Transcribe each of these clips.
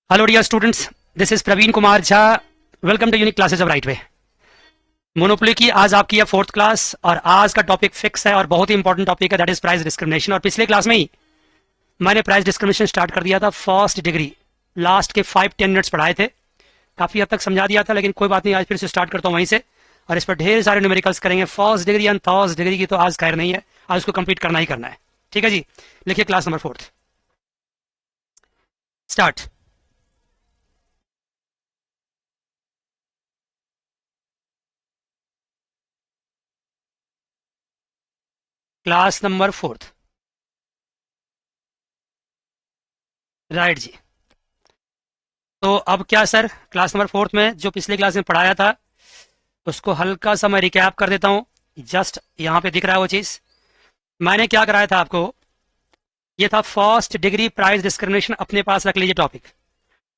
Hello dear students, this is Praveen Kumar Jha. Welcome to unique classes of right way. Monopoly की आज आपकी है fourth class और आज का टॉपिक फिक्स है और बहुत ही इंपॉर्टेंट टॉपिक है, दैट इज प्राइस डिस्क्रिमिनेशन। और पिछले क्लास में ही मैंने प्राइस डिस्क्रिमिनेशन स्टार्ट कर दिया था फर्स्ट डिग्री। लास्ट के 5-10 मिनट्स पढ़ाए थे, काफ़ी हद तक समझा दिया था, लेकिन कोई बात नहीं, आज फिर से स्टार्ट करता हूँ वहीं से और इस पर ढेर सारे न्यूमेरिकल्स करेंगे। First degree and third degree की तो आज खैर नहीं है, आज उसको कंप्लीट करना ही करना है। ठीक है जी, लिखिए class number 4 start. Class number 4 right जी। तो अब क्या सर, क्लास नंबर 4 में जो पिछले क्लास में पढ़ाया था उसको हल्का सा मैं रिकैप कर देता हूँ। जस्ट यहाँ पे दिख रहा है वो चीज़ मैंने क्या कराया था आपको। ये था फर्स्ट डिग्री प्राइस डिस्क्रिमिनेशन। अपने पास रख लीजिए टॉपिक।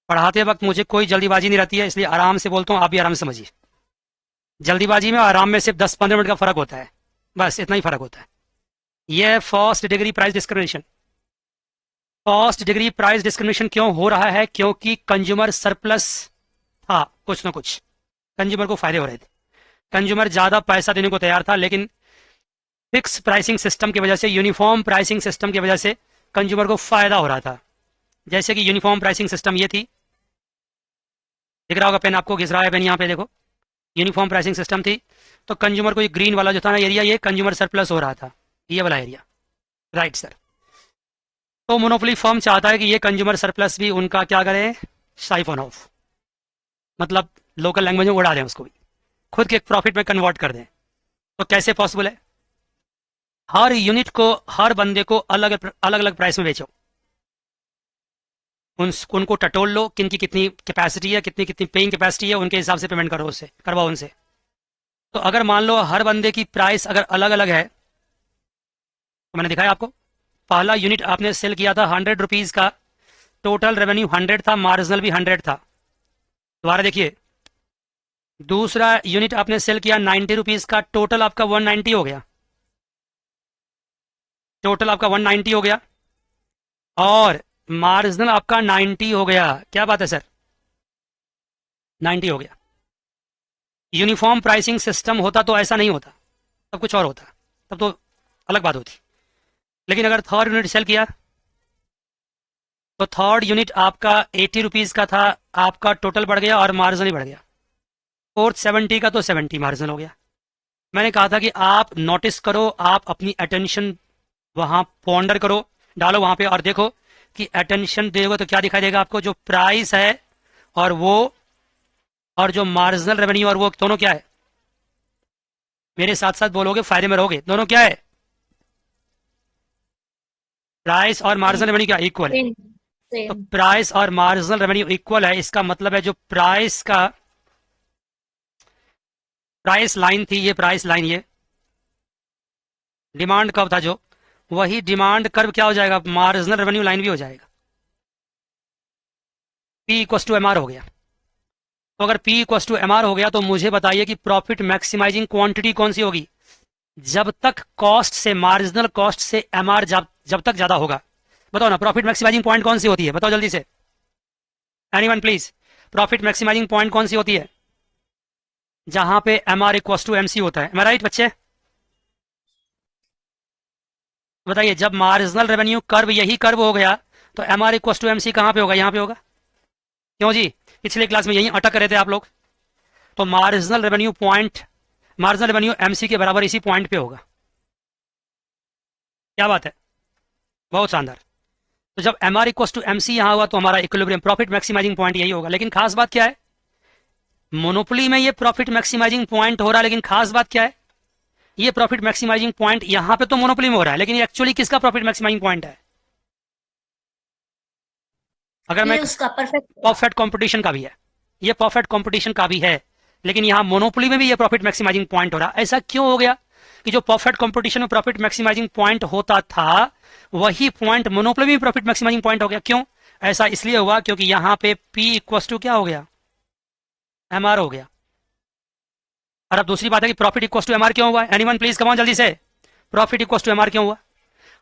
पढ़ाते वक्त मुझे कोई जल्दीबाजी नहीं रहती है, इसलिए आराम से बोलता हूँ, आप भी आराम से समझिए। जल्दीबाजी में और आराम में सिर्फ 10-15 मिनट का फर्क होता है, बस इतना ही फर्क होता है। यह first degree price discrimination. First degree price discrimination क्यों हो रहा है? क्योंकि कंज्यूमर सरप्लस था, कुछ ना कुछ कंज्यूमर को फायदे हो रहे थे। कंज्यूमर ज्यादा पैसा देने को तैयार था, लेकिन फिक्स प्राइसिंग सिस्टम की वजह से, यूनिफॉर्म प्राइसिंग सिस्टम की वजह से कंज्यूमर को फायदा हो रहा था। जैसे कि यूनिफॉर्म प्राइसिंग सिस्टम ये थी, दिख रहा होगा पेन आपको, घिस रहा है पेन, यहाँ पे देखो यूनिफॉर्म प्राइसिंग सिस्टम थी। तो कंज्यूमर को ये ग्रीन वाला जो था ना एरिया, ये कंज्यूमर सरप्लस हो रहा था, ये वाला एरिया। Right sir. तो मोनोपोली फर्म चाहता है कि ये कंज्यूमर सरप्लस भी उनका क्या करें, साइफन ऑफ, मतलब लोकल लैंग्वेज में उड़ा दें, उसको भी खुद के प्रॉफिट में कन्वर्ट कर दें। तो कैसे पॉसिबल है? हर यूनिट को, हर बंदे को अलग अलग प्राइस में बेचो, उनको टटोल लो, किन की कितनी कैपेसिटी है, कितनी कितनी पेइंग कैपेसिटी है, उनके हिसाब से पेमेंट करो, उससे करवाओ उनसे। तो अगर मान लो हर बंदे की प्राइस अगर अलग अलग है, तो मैंने दिखाया आपको, पहला यूनिट आपने सेल किया था 100 रुपीज़ का, टोटल रेवेन्यू 100 था, मार्जिनल भी 100 था। दोबारा देखिए, दूसरा यूनिट आपने सेल किया 90 रुपीज़ का, टोटल आपका 190 हो गया, टोटल आपका 190 हो गया और मार्जिनल आपका 90 हो गया। क्या बात है सर, 90 हो गया। यूनिफॉर्म प्राइसिंग सिस्टम होता तो ऐसा नहीं होता, तब कुछ और होता, तब तो अलग बात होती। लेकिन अगर थर्ड यूनिट सेल किया तो थर्ड यूनिट आपका 80 रुपीज़ का था, आपका टोटल बढ़ गया और मार्जिनल ही बढ़ गया। फोर्थ 70 का तो 70 मार्जिनल हो गया। मैंने कहा था कि आप नोटिस करो, आप अपनी अटेंशन वहां पॉन्डर करो, डालो वहां पे और देखो कि अटेंशन दोगे तो क्या दिखाई देगा आपको। जो प्राइस है और वो, और जो मार्जिनल रेवेन्यू और वो, दोनों क्या है? मेरे साथ साथ बोलोगे, फायदे में रहोगे। दोनों क्या है? प्राइस और मार्जिनल रेवेन्यू क्या इक्वल है? सेम तो सेम। प्राइस और मार्जिनल रेवेन्यू इक्वल है, इसका मतलब है जो प्राइस का, प्राइस लाइन थी ये, प्राइस लाइन, ये डिमांड कर्व था जो, वही डिमांड कर्व क्या हो जाएगा, मार्जिनल रेवेन्यू लाइन भी हो जाएगा। P equals to M R हो गया। तो अगर P equals to M R हो गया तो मुझे बताइए कि प्रॉफिट मैक्सिमाइजिंग क्वांटिटी कौन सी होगी? जब तक कॉस्ट से, मार्जिनल कॉस्ट से एम आर जब तक ज्यादा होगा। बताओ ना, प्रॉफिट मैक्सिमाइजिंग पॉइंट कौन सी होती है? बताओ जल्दी से, anyone please. Profit maximising point कौन सी होती है? जहां पे M R equals to M C होता है। एम आई राइट बच्चे? बताइए, जब मार्जिनल रेवेन्यू कर्व यही कर्व हो गया तो M R equals to M C कहां पे होगा? यहां पे होगा। क्यों जी, पिछले क्लास में यही अटक रहे थे आप लोग। तो marginal revenue point, marginal revenue MC के बराबर इसी पॉइंट पे होगा। क्या बात है, बहुत शानदार। तो जब M R equals to M C यहां हुआ तो हमारा इक्विलिब्रियम, प्रॉफिट मैक्सिमाइजिंग पॉइंट यही होगा। लेकिन खास बात क्या है, मोनोपोली में ये प्रॉफिट मैक्सिमाइजिंग पॉइंट हो रहा है, लेकिन खास बात क्या है, ये प्रॉफिट मैक्सिमाइजिंग पॉइंट यहां पे तो मोनोपोली में हो रहा है, लेकिन ये एक्चुअली किसका प्रॉफिट मैक्सिमाइजिंग पॉइंट है? अगर मैं, ये उसका परफेक्ट। परफेक्ट कंपटीशन का भी है, ये परफेक्ट कंपटीशन का भी है, लेकिन यहां मोनोपोली में भी ये प्रॉफिट मैक्सिमाइजिंग पॉइंट हो रहा है। ऐसा क्यों हो गया कि जो परफेक्ट कंपटीशन में प्रॉफिट मैक्सिमाइजिंग पॉइंट होता था वही पॉइंट मोनोपोली में प्रॉफिट मैक्सिमाइजिंग पॉइंट हो गया? क्यों? ऐसा इसलिए हुआ क्योंकि यहां पे P इक्वस टू क्या हो गया, एम आर हो गया। और अब दूसरी बात है कि profit equals to M R क्यों हुआ? एनीवन प्लीज कम ऑन जल्दी से, profit equals to M R क्यों हुआ?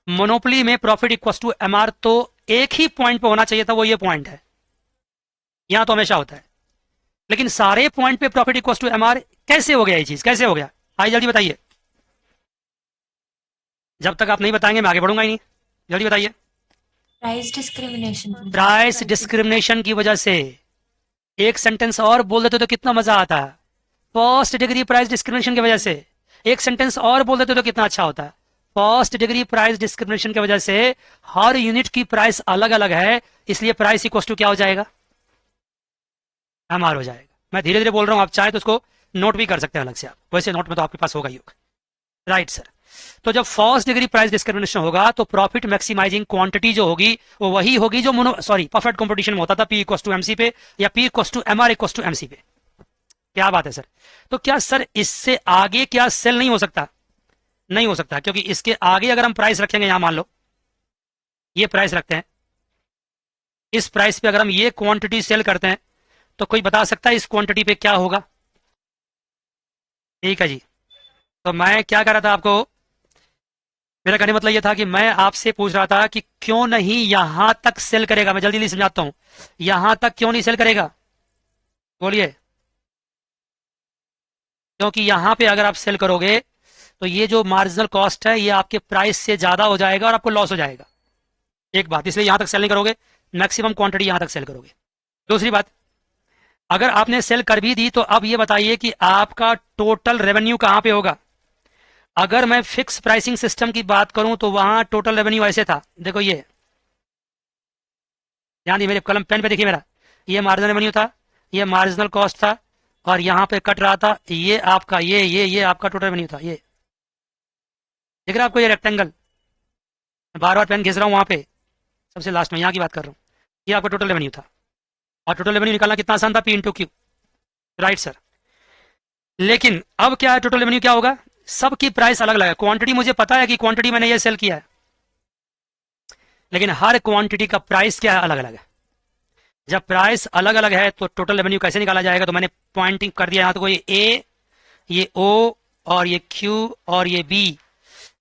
मोनोपोली में profit equals to M R तो एक ही पॉइंट पे होना चाहिए था, वो ये पॉइंट है। यहां तो हमेशा होता है, लेकिन सारे पॉइंट पे profit equal to M R कैसे हो गया? ये चीज कैसे हो गया? आइए जल्दी बताइए। जब तक आप नहीं बताएंगे मैं आगे बढ़ूंगा ही नहीं। जल्दी बताइए। Price discrimination. प्राइस डिस्क्रिमिनेशन की वजह से। एक सेंटेंस और बोल देते तो कितना मजा आता। फर्स्ट डिग्री प्राइस डिस्क्रिमिनेशन की वजह से। एक सेंटेंस और बोल देते तो कितना अच्छा होता। फर्स्ट डिग्री प्राइस डिस्क्रिमिनेशन की वजह से हर यूनिट की प्राइस अलग अलग है, इसलिए प्राइस इक्वल टू क्या हो जाएगा? एमआर हो जाएगा। मैं धीरे धीरे बोल रहा हूं, आप चाहे तो उसको नोट भी कर सकते हैं अलग से, आप वैसे नोट में तो आपके पास होगा ही होगा। Right sir. तो जब फर्स्ट डिग्री प्राइस डिस्क्रिमिनेशन होगा तो प्रॉफिट मैक्सिमाइजिंग क्वांटिटी जो होगी वो वही होगी जो परफेक्ट कंपटीशन में होता था, पी इक्वल टू एमसी पे या P equal to MR equal to MC पे। क्या बात है सर। तो क्या सर इससे आगे क्या सेल नहीं हो सकता? नहीं हो सकता, क्योंकि इसके आगे अगर हम प्राइस रखेंगे, यहां मान लो ये प्राइस रखते हैं, इस प्राइस पे अगर हम ये क्वांटिटी सेल करते हैं तो कोई बता सकता है इस क्वांटिटी पे क्या होगा? ठीक है जी। तो मैं क्या कर रहा था आपको, मेरा कहने मतलब ये था कि मैं आपसे पूछ रहा था कि क्यों नहीं यहां तक सेल करेगा। मैं जल्दी जल्दी समझाता हूं, यहां तक क्यों नहीं सेल करेगा? बोलिए। क्योंकि यहां पे अगर आप सेल करोगे तो ये जो मार्जिनल कॉस्ट है ये आपके प्राइस से ज्यादा हो जाएगा और आपको लॉस हो जाएगा। एक बात, इसलिए यहां तक सेल नहीं करोगे, मैक्सिमम क्वांटिटी यहां तक सेल करोगे। दूसरी बात, अगर आपने सेल कर भी दी तो अब ये बताइए कि आपका टोटल रेवेन्यू कहां पे होगा? अगर मैं फिक्स प्राइसिंग सिस्टम की बात करूं तो वहां टोटल रेवेन्यू ऐसे था, देखो ये ध्यान दी मेरे कलम पेन पे, देखिए मेरा ये मार्जिनल रेवेन्यू था, ये मार्जिनल कॉस्ट था, और यहां पे कट रहा था ये आपका ये आपका टोटल रेवेन्यू था। ये दिख रहा है आपको, ये रेक्टेंगल, बार बार पेन घिस रहा हूं वहां पे, सबसे लास्ट में यहां की बात कर रहा हूं, ये आपका टोटल रेवेन्यू था। और टोटल रेवेन्यू निकालना कितना आसान था, P into Q. Right sir. लेकिन अब क्या है, टोटल रेवेन्यू क्या होगा? सबकी प्राइस अलग अलग है। क्वांटिटी मुझे पता है कि क्वांटिटी मैंने ये सेल किया है, लेकिन हर क्वांटिटी का प्राइस क्या है, अलग अलग है। जब प्राइस अलग अलग है तो टोटल रेवेन्यू कैसे निकाला जाएगा? तो मैंने पॉइंटिंग कर दिया यहां, तो ये ए, ये ओ, और ये क्यू, और ये बी,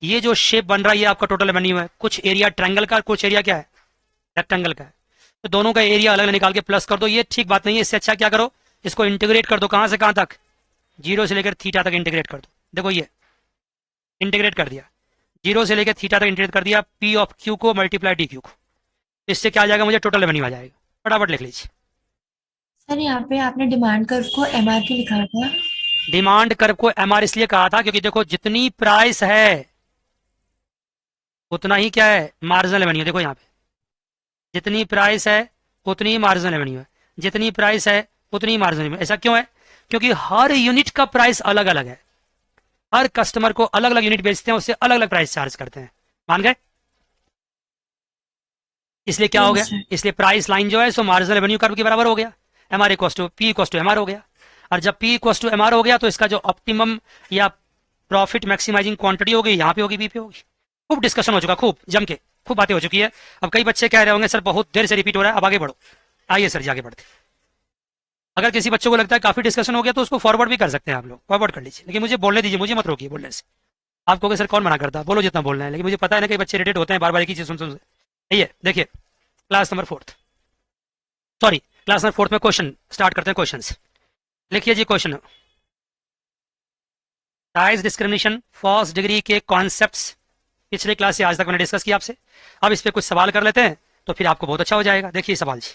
ये जो शेप बन रहा है ये आपका टोटल रेवेन्यू है। कुछ एरिया ट्रायंगल का, कुछ एरिया क्या है, रेक्टेंगल का है। तो दोनों का एरिया अलग अलग निकाल के प्लस कर दो, ये ठीक बात नहीं है। इससे अच्छा क्या करो, इसको इंटीग्रेट कर दो। कहां से कहां तक? जीरो से लेकर थीटा तक इंटीग्रेट कर दो। देखो ये इंटीग्रेट कर दिया, जीरो से लेकर थीटा तक इंटीग्रेट कर दिया, पी ऑफ क्यू को मल्टीप्लाई डी क्यू को। इससे क्या आ जाएगा, मुझे टोटल रेवेन्यू आ जाएगा। फटाफट लिख लीजिए। सर यहाँ पे आपने डिमांड कर्व को एमआर लिखा था। डिमांड कर्व को एमआर इसलिए कहा था क्योंकि देखो जितनी प्राइस है उतना ही क्या है, मार्जिनल रेवेन्यू। देखो यहाँ पे जितनी प्राइस है उतनी ही मार्जिनल रेवेन्यू है, जितनी प्राइस है उतनी ही मार्जिनल रेवेन्यू। ऐसा क्यों है? क्योंकि हर यूनिट का प्राइस अलग अलग है। हर कस्टमर को अलग अलग यूनिट बेचते हैं, उससे अलग अलग प्राइस चार्ज करते हैं। मान गए? इसलिए क्या हो गया, यस सर। इसलिए प्राइस लाइन जो है सो मार्जिनल रेवेन्यू कर्व के बराबर हो गया। M R equal to P equal to M R हो गया। और जब P equal to M R हो गया तो इसका जो ऑप्टिमम या प्रॉफिट मैक्सिमाइजिंग क्वांटिटी होगी यहाँ पे होगी, बी पे होगी। खूब डिस्कशन हो चुका, खूब जम के खूब बातें हो चुकी है। अब कई बच्चे कह रहे होंगे सर बहुत देर से रिपीट हो रहा है, अब आगे बढ़ो। आइए सर जी आगे बढ़ते। अगर किसी बच्चे को लगता है काफी डिस्कशन हो गया तो उसको फॉरवर्ड भी कर सकते हैं, आप लोग फॉरवर्ड कर लीजिए, लेकिन मुझे बोलने दीजिए, मुझे मत रोकिए बोलने से। आप कहोगे सर कौन मना करता, बोलो जितना बोलना है, लेकिन मुझे पता है ना कि बच्चे इरिटेट होते हैं बार बार एक ही चीज सुन सुन। ये देखिए class number fourth, sorry class number fourth में क्वेश्चन स्टार्ट करते हैं। क्वेश्चंस लिखिए जी। Question, price discrimination first degree के कॉन्सेप्ट्स पिछले क्लास से आज तक मैंने डिस्कस किया आपसे। अब इस पे कुछ सवाल कर लेते हैं तो फिर आपको बहुत अच्छा हो जाएगा। देखिए सवाल जी,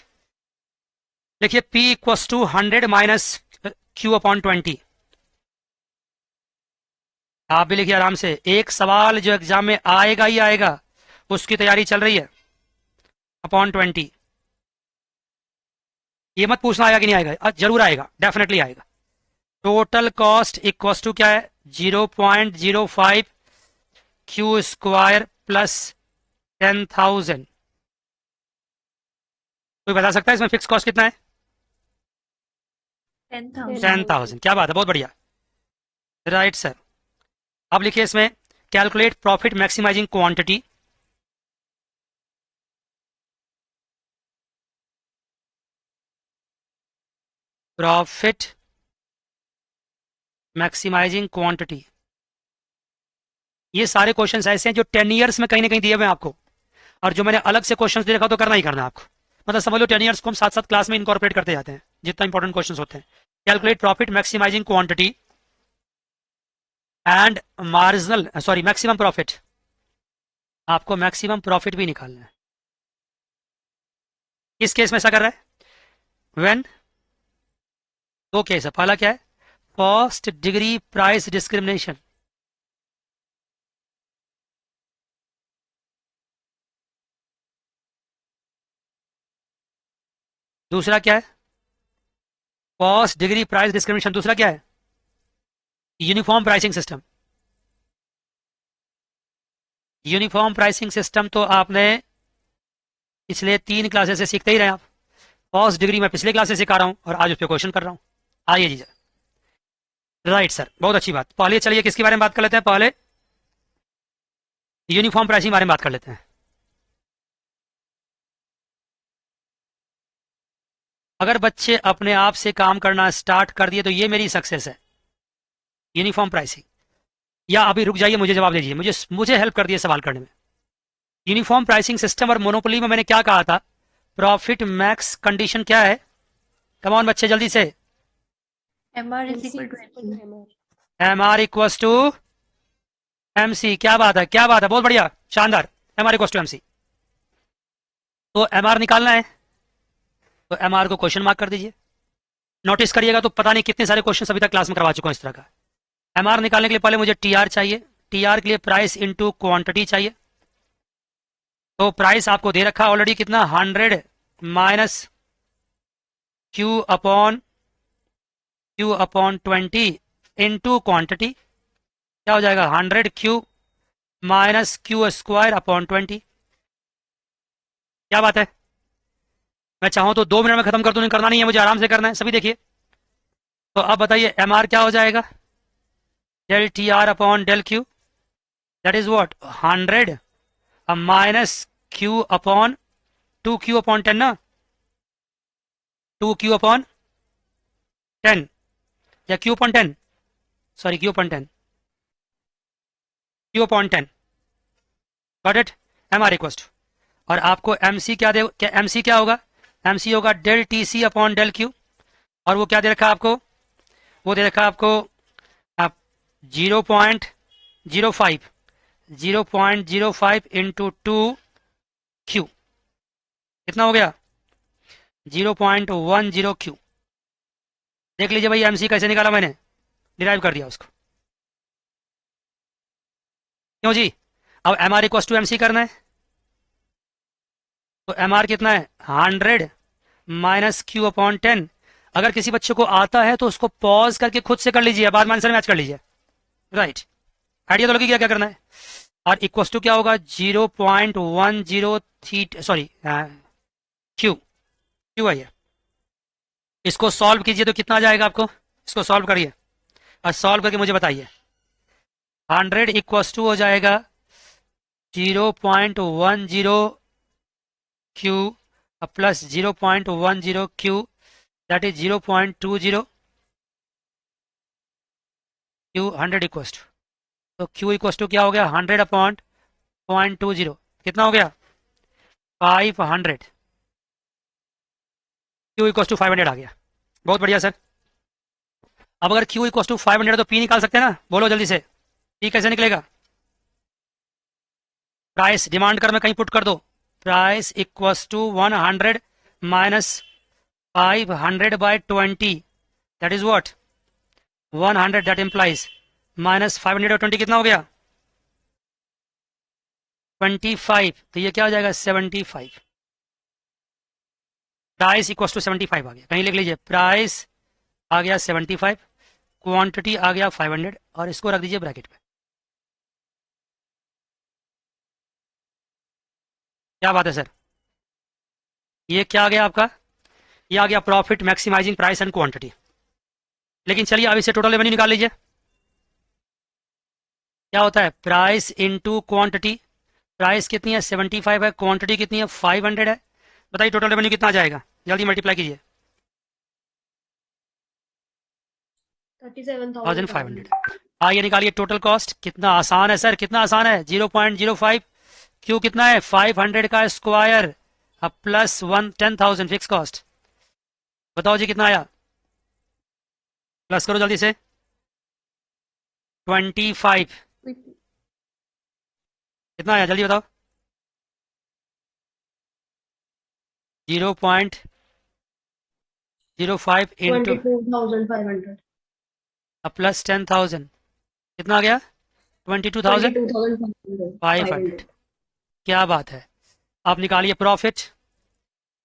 देखिए P equals to 100 minus Q upon 20। आप भी लिखिए आराम से, एक सवाल जो एग्जाम में आएगा ही आएगा, उसकी तैयारी चल रही है। अपॉन 20, ये मत पूछना आएगा कि नहीं आएगा, जरूर आएगा, डेफिनेटली आएगा। टोटल कॉस्ट इक्वस टू क्या है, 0.05 क्यू स्क्वायर प्लस 10,000। कोई बता सकता है इसमें फिक्स कॉस्ट कितना है? 10,000। क्या बात है, बहुत बढ़िया। Right sir. अब लिखिए इसमें calculate profit maximising quantity. Profit maximising quantity, ये सारे क्वेश्चंस ऐसे हैं जो 10 ईयर्स में कहीं ना कहीं दिए हुए हैं आपको, और जो मैंने अलग से क्वेश्चंस दे रखा तो करना ही करना है आपको। मतलब समझ लो 10 ईयर्स को हम साथ साथ क्लास में इनकॉर्पोरेट करते जाते हैं जितना इंपॉर्टेंट क्वेश्चंस होते हैं. Calculate profit maximising quantity and marginal sorry maximum profit. आपको मैक्सिमम प्रॉफिट भी निकालना है. किस केस में ऐसा कर रहा है? व्हेन दो केस है. पहला क्या है? First degree price discrimination. दूसरा क्या है? First degree price discrimination. दूसरा क्या है? Uniform pricing system. Uniform pricing system तो आपने पिछले 3 क्लासेस से सीखते ही रहे आप. फर्स्ट डिग्री में पिछले क्लास से सिखा रहा हूं और आज उस पर क्वेश्चन कर रहा हूं. आइए जी सर. राइट सर, बहुत अच्छी बात. पहले चलिए किसके बारे में बात कर लेते हैं? पहले यूनिफॉर्म प्राइसिंग बारे में बात कर लेते हैं. अगर बच्चे अपने आप से काम करना स्टार्ट कर दिए तो ये मेरी सक्सेस है. Uniform pricing. या अभी रुक जाइए, मुझे जवाब दीजिए, मुझे मुझे हेल्प कर दिए सवाल करने में. यूनिफॉर्म प्राइसिंग सिस्टम और मोनोपोली में मैंने क्या कहा था? प्रॉफिट मैक्स कंडीशन क्या है? कम ऑन बच्चे जल्दी से. MR is equal to MC. M R equals to M C. क्या बात है, क्या बात है, बहुत बढ़िया, शानदार. M R equals to M C. तो एम आर निकालना है तो एम आर को क्वेश्चन मार्क कर दीजिए. नोटिस करिएगा तो पता नहीं कितने सारे क्वेश्चन अभी तक क्लास में करवा चुका हूं इस तरह का. एम आर निकालने के लिए पहले मुझे टी आर चाहिए. टी आर के लिए प्राइस इंटू क्वांटिटी चाहिए. तो प्राइस आपको दे रखा ऑलरेडी कितना? 100 minus Q upon 20 into quantity. क्या हो जाएगा? 100 Q minus Q square upon 20. क्या बात है? मैं चाहूं तो 2 मिनट में खत्म कर दूं, नहीं करना नहीं है मुझे, आराम से करना है. सभी देखिए. तो अब बताइए एम आर क्या हो जाएगा? Del T R upon del Q. That is what? 100 minus Q upon 2Q upon 10 ना. 2Q अपॉन 10 या Q upon 10, sorry Q upon 10, Q upon 10. Got it? M R equal to. और आपको M C क्या दे? क्या M C क्या होगा? M C होगा del T C upon del Q. और वो क्या दे रखा आपको? वो दे रखा आपको आप 0.05 इंटू 2Q. कितना हो गया? 0.10 क्यू. देख लीजिए भाई एमसी कैसे निकाला मैंने, डिराइव कर दिया उसको. क्यों जी? अब M R equal to M C करना है. तो एम आर कितना है? 100 माइनस क्यू अपॉन 10. अगर किसी बच्चे को आता है तो उसको पॉज करके खुद से कर लीजिए, बाद में आंसर मैच कर लीजिए. राइट, आइडिया तो लगी क्या क्या करना है. और इक्वल टू क्या होगा? 0.10 सॉरी क्यू. क्यू है ये. इसको सॉल्व कीजिए तो कितना आ जाएगा आपको? इसको सॉल्व करिए और सॉल्व करके मुझे बताइए. 100 इक्वल टू हो जाएगा 0.10 Q plus 0.10 Q, that is 0.20 Q. 100 equal to, तो क्यू इक्वल टू क्या हो गया? 100 अपॉन 0.20. कितना हो गया? 500. क्यू इक्वल टू 500 आ गया. बहुत बढ़िया सर. अब अगर क्यू इक्वल टू 500 तो पी निकाल सकते हैं ना? बोलो जल्दी से, पी कैसे निकलेगा? प्राइस डिमांड कर में कहीं पुट कर दो. Price equal to 100 minus 500 by 20, that is what? 100. That implies minus 500 और 20 कितना हो गया? 25. तो ये क्या हो जाएगा? 75. प्राइस इक्वल टू 75 आ गया. कहीं लिख लीजिए. प्राइस आ गया 75, क्वांटिटी आ गया 500 और इसको रख दीजिए ब्रैकेट में. क्या बात है सर? ये क्या आ गया आपका? ये आ गया profit maximising price and quantity. लेकिन चलिए अब इसे टोटल रेवेन्यू निकाल लीजिए. क्या होता है? Price into quantity. प्राइस कितनी है? 75 है. क्वांटिटी कितनी है? 500 है. बताइए टोटल रेवेन्यू कितना आ जाएगा? जल्दी मल्टीप्लाई कीजिए. 37,500. आइए निकालिए टोटल कॉस्ट. कितना आसान है सर, कितना आसान है. 0.05 क्यू कितना है? 500 का स्क्वायर अब प्लस 10,000 फिक्स कॉस्ट। बताओ जी कितना आया, प्लस करो जल्दी से। 25 कितना आया जल्दी बताओ। 0.05 इंटू 22,500। अब प्लस 10,000 कितना आ गया, 22,500। 22,500। क्या बात है। आप निकालिए profit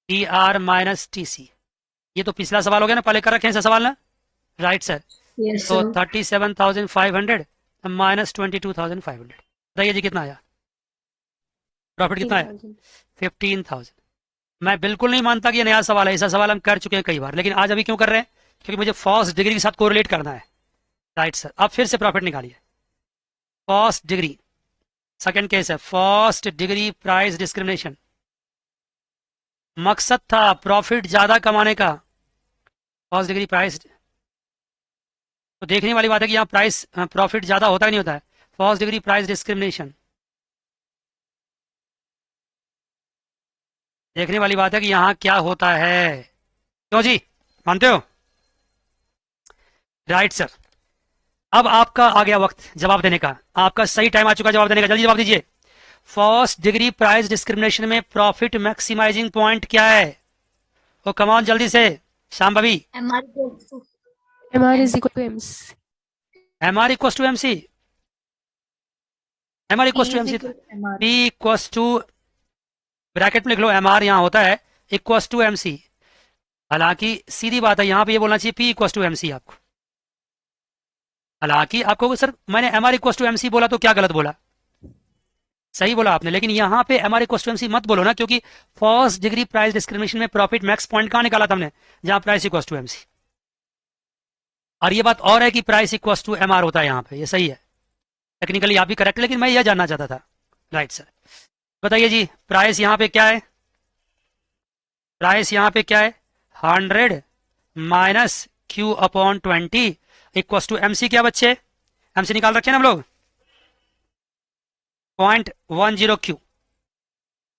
T R minus T C. ये तो पिछला सवाल हो गया ना, पहले कर रखे हैं ऐसा सवाल ना, राइट सर। यस तो सर। 37,500 माइनस 22,500, बताइए जी कितना आया, प्रॉफिट कितना आया। 15,000। 15,000। मैं बिल्कुल नहीं मानता कि ये नया सवाल है, ऐसा सवाल हम कर चुके हैं कई बार, लेकिन आज अभी क्यों कर रहे हैं, क्योंकि मुझे फर्स्ट डिग्री के साथ कोरिलेट करना है, राइट सर। अब फिर से प्रॉफिट निकालिए, फर्स्ट डिग्री, सेकंड केस है फर्स्ट डिग्री प्राइस डिस्क्रिमिनेशन। मकसद था प्रॉफिट ज्यादा कमाने का, फर्स्ट डिग्री प्राइस। तो देखने वाली बात है कि यहाँ प्राइस प्रॉफिट ज्यादा होता है नहीं होता है, फर्स्ट डिग्री प्राइस डिस्क्रिमिनेशन। देखने वाली बात है कि यहाँ क्या होता है, क्यों जी, मानते हो, राइट सर। अब आपका आ गया वक्त जवाब देने का, आपका सही टाइम आ चुका जवाब देने का, जल्दी जवाब दीजिए। फर्स्ट डिग्री प्राइस डिस्क्रिमिनेशन में प्रॉफिट मैक्सिमाइजिंग पॉइंट क्या है, वो कमान जल्दी से, शाम भाभी। MR is equal to MC. M R equals to M C, M R equals P to M is सी, equal to MR। P equals to, bracket में लिख लो एम आर यहाँ होता है इक्वस टू एम सी। हालांकि सीधी बात है यहाँ पे ये बोलना चाहिए P equals to M C आपको। हालांकि आपको सर मैंने M R equals to M C बोला तो क्या गलत बोला, सही बोला आपने, लेकिन यहाँ पे M R equals to M C मत बोलो ना, क्योंकि फर्स्ट डिग्री प्राइस डिस्क्रिमिनेशन में प्रॉफिट मैक्स पॉइंट कहाँ निकाला था हमने, जहां price equals to M C. और ये बात और है कि price equals to M R होता है यहाँ पे, ये सही है, टेक्निकली आप भी करेक्ट, लेकिन मैं यह जानना चाहता था, राइट सर। बताइए जी प्राइस यहाँ पे क्या है, प्राइस यहाँ पे क्या है, 100 minus Q upon 20 equals to M C, क्या बच्चे, एम सी निकाल रखे ना हम लोग, 0.10 क्यू,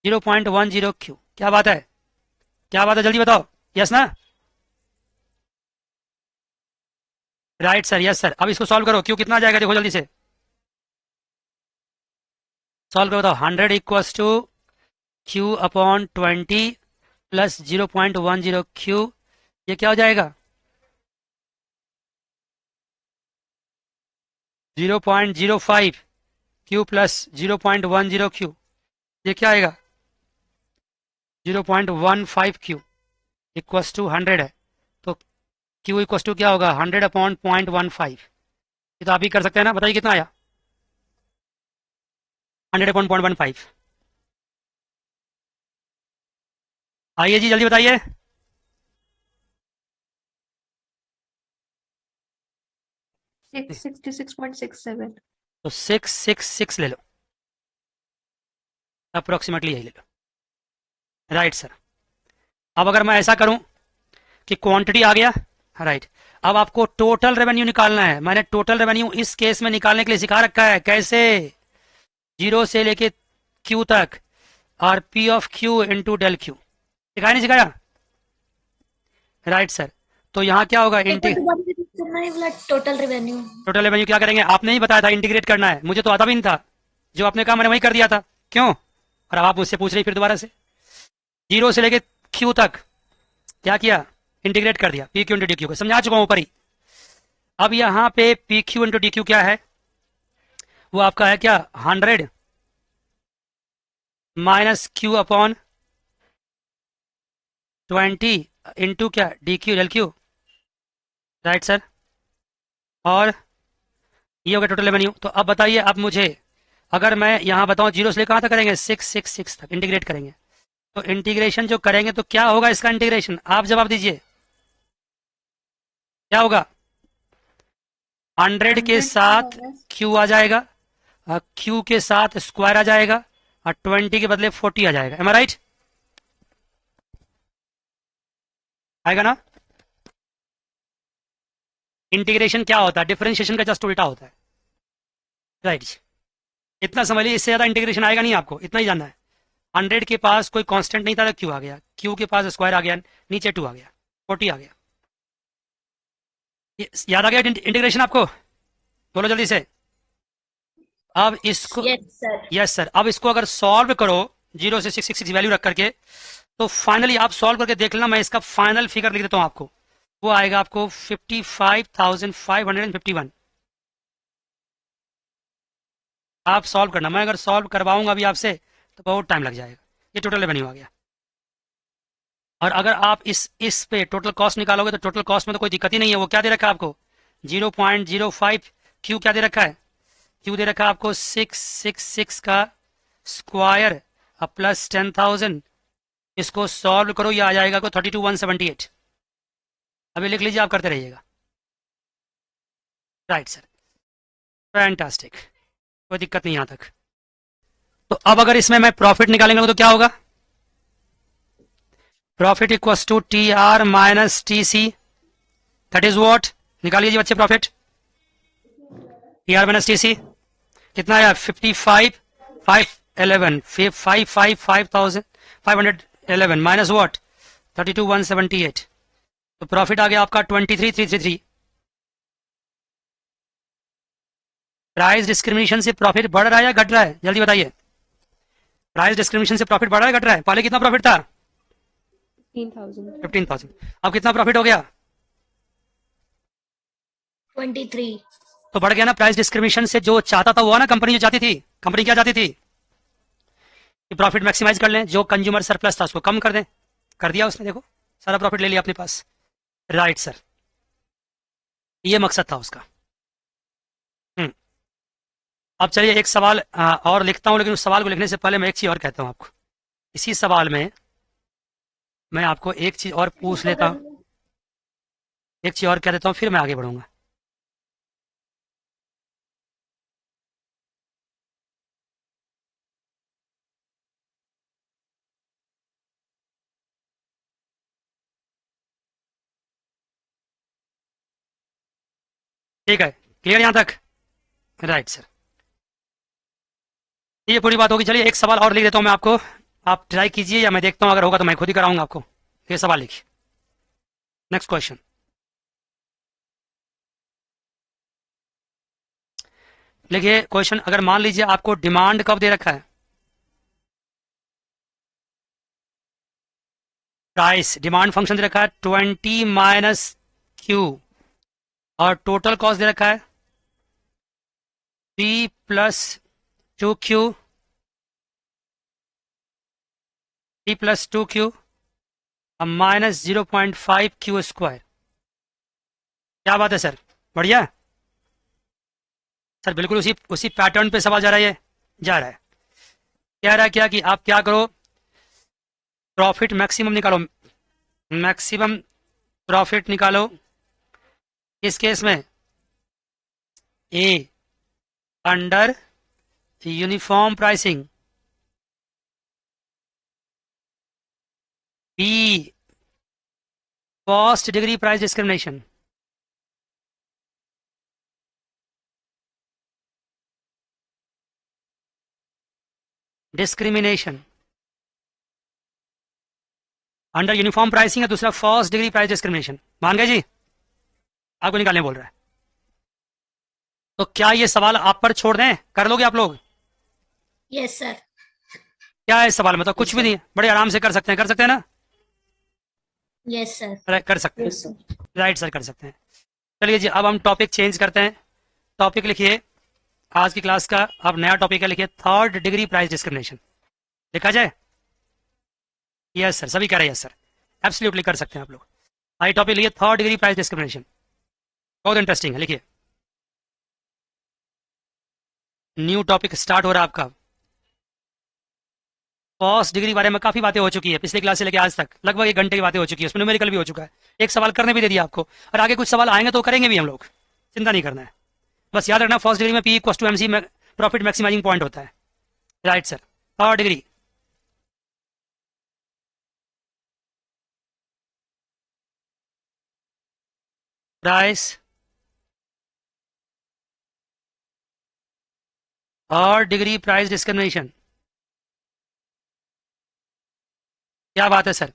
0.10 क्यू। क्या बात है, क्या बात है, जल्दी बताओ, यस ना, राइट सर, यस सर। अब इसको सॉल्व करो, क्यू कितना आ जाएगा देखो जल्दी से, सॉल्व करो, बताओ। 100 equals to Q upon 20 plus 0.10 Q, ये क्या हो जाएगा, 0.05 क्यू प्लस 0.10 क्यू, ये क्या आएगा, 0.15 क्यू इक्वस टू 100 है, तो क्यू इक्वस टू क्या होगा, 100 अपॉन 0.15। ये तो आप ही कर सकते हैं ना, बताइए कितना आया, 100 अपॉन 0.15। आइए जी जल्दी बताइए, 666.67। तो 666 ले लो, अप्रोक्सीमेटली यही ले लो, राइट सर। अब अगर मैं ऐसा करूं कि क्वांटिटी आ गया, राइट, अब आपको टोटल रेवेन्यू निकालना है। मैंने टोटल रेवेन्यू इस केस में निकालने के लिए सिखा रखा है, कैसे, जीरो से लेके क्यू तक, और P of Q into del Q, सिखाया नहीं सिखाया, राइट सर। तो यहाँ क्या होगा, टोटल रेवेन्यू। टोटल रेवेन्यू क्या करेंगे, आपने ही बताया था इंटीग्रेट करना है, मुझे तो आता भी नहीं था, जो आपने कहा मैंने वही कर दिया था, क्यों, और अब आप मुझसे पूछ रही फिर दोबारा से, जीरो से लेके क्यू तक क्या किया, इंटीग्रेट कर दिया, P Q into D Q को, समझा चुका हूं ऊपर ही। अब यहाँ पे P Q into D Q क्या है, वो आपका है क्या, 100 माइनस क्यू अपॉन 20 इंटू क्या, D Q del Q, right sir. और ये हो गया टोटल रेवेन्यू। तो अब बताइए, अब मुझे अगर मैं यहाँ बताऊं जीरो से लेकर कहाँ तक करेंगे, 666 तक इंटीग्रेट करेंगे, तो इंटीग्रेशन जो करेंगे तो क्या होगा इसका इंटीग्रेशन, आप जवाब दीजिए, क्या होगा, 100 के साथ क्यू आ जाएगा, क्यू के साथ स्क्वायर आ जाएगा, और 20 के बदले 40 आ जाएगा, एम आई राइट, आएगा ना। इंटीग्रेशन क्या होता है, डिफरेंशिएशन का जस्ट उल्टा होता है, राइट। इतना समझ लीजिए, इससे ज्यादा इंटीग्रेशन आएगा नहीं आपको, इतना ही जानना है। 100 के पास कोई कांस्टेंट नहीं था तो क्यू आ गया, क्यू के पास स्क्वायर आ गया, नीचे 2 आ गया, 40 आ गया। याद आ गया इंटीग्रेशन आपको? बोलो जल्दी से। अब इसको, Yes, sir. यस सर, अब इसको अगर सॉल्व करो 0 से 666 वैल्यू रख करके, तो फाइनली आप सॉल्व करके देख लेना, मैं इसका फाइनल फिगर लिख देता हूं आपको। वो आएगा आपको 55,551। आप सॉल्व करना, मैं अगर सॉल्व करवाऊंगा अभी आपसे तो बहुत टाइम लग जाएगा। ये टोटल रेवेन्यू आ गया। और अगर आप इस पे टोटल कॉस्ट निकालोगे तो टोटल कॉस्ट में तो कोई दिक्कत ही नहीं है। वो क्या दे रखा है आपको? 0.05। क्यू क्या दे रखा है? क्यू दे रखा है आपको 666 का स्क्वायर प्लस 10,000। इसको सॉल्व करो, ये आ जाएगा आपको 32,178। अभी लिख लीजिए, आप करते रहिएगा। राइट सर, फैंटास्टिक, कोई दिक्कत नहीं यहाँ तक। तो अब अगर इसमें मैं प्रॉफिट निकालेंगे तो क्या होगा? Profit equals to T R minus T C, that is what? निकालिए जी बच्चे profit. T R minus T C कितना है? 55,511, 511 माइनस व्हाट? 32,178। तो प्रॉफिट आ गया आपका 23,333। प्राइस डिस्क्रिमिनेशन से प्रॉफिट बढ़ रहा है या घट रहा है? जल्दी बताइए। प्राइस डिस्क्रिमिनेशन से प्रॉफिट बढ़ रहा है घट रहा है? पहले कितना प्रॉफिट था? 15,000. 15,000। अब कितना प्रॉफिट हो गया? 23. तो बढ़ गया ना। प्राइस डिस्क्रिमिनेशन से जो चाहता था वो ना, कंपनी जो चाहती थी, कंपनी क्या चाहती थी कि प्रॉफिट मैक्सिमाइज कर लें, जो कंज्यूमर सरप्लस था उसको कम कर दें, कर दिया उसने। देखो सारा प्रॉफिट ले लिया अपने पास। राइट सर, ये मकसद था उसका। अब चलिए एक सवाल और लिखता हूं, लेकिन उस सवाल को लिखने से पहले मैं एक चीज और कहता हूं आपको। इसी सवाल में मैं आपको एक चीज और पूछ लेता हूं, एक चीज और कह देता हूं, फिर मैं आगे बढ़ूंगा। ठीक है, क्लियर यहां तक? राइट सर, ये पूरी बात होगी। चलिए एक सवाल और लिख देता हूं मैं आपको, आप ट्राई कीजिए या मैं देखता हूं, अगर होगा तो मैं खुद ही कराऊंगा आपको। ये सवाल लिखिए, नेक्स्ट क्वेश्चन लिखिए। क्वेश्चन, अगर मान लीजिए आपको डिमांड कब दे रखा है? प्राइस, डिमांड फंक्शन दे रखा है 20 माइनस क्यू, और टोटल कॉस्ट दे रखा है P plus 2Q, P plus 2Q minus 0.5Q square. क्या बात है सर, बढ़िया सर। बिल्कुल उसी उसी पैटर्न पे सवाल जा रहा है, ये जा रहा है। कह रहा है क्या कि आप क्या करो, प्रॉफिट मैक्सिमम निकालो, मैक्सिमम प्रॉफिट निकालो। इस केस में A under uniform pricing, B cost degree price discrimination, discrimination under uniform pricing है, दूसरा फर्स्ट डिग्री प्राइस डिस्क्रिमिनेशन। मान गए जी? आपको निकालने बोल रहा है। तो क्या ये सवाल आप पर छोड़ दें, कर लोगे आप लोग? Yes, sir. क्या है इस सवाल में? तो कुछ भी नहीं है, बड़े आराम से कर सकते हैं, कर सकते हैं ना? Yes, sir. कर सकते हैं, Yes, sir. राइट सर, कर सकते हैं। चलिए जी, अब हम टॉपिक चेंज करते हैं। टॉपिक लिखिए आज की क्लास का, अब नया टॉपिक है, लिखिए थर्ड डिग्री प्राइस डिस्क्रिमिनेशन। लिखा जाए? यस सर, सभी कह रहे हैं यस सर, एब्सोल्युटली कर सकते हैं आप लोग। आई टॉपिक लिखिए थर्ड डिग्री प्राइस डिस्क्रिमिनेशन, बहुत इंटरेस्टिंग है। लिखिए, न्यू टॉपिक स्टार्ट हो रहा है आपका। फर्स्ट डिग्री बारे में काफी बातें हो चुकी है, पिछली क्लास से लेकर आज तक लगभग 1 घंटे की बातें हो चुकी है, उसमें न्यूमेरिकल भी हो चुका है, एक सवाल करने भी दे दिया आपको, और आगे कुछ सवाल आएंगे तो करेंगे भी हम लोग, चिंता नहीं करना है। बस याद रखना फर्स्ट डिग्री में पी इक्वल्स टू एमसी में प्रॉफिट मैक्सिमाइजिंग पॉइंट होता है। Right sir, third degree price, third degree price discrimination क्या बात है सर,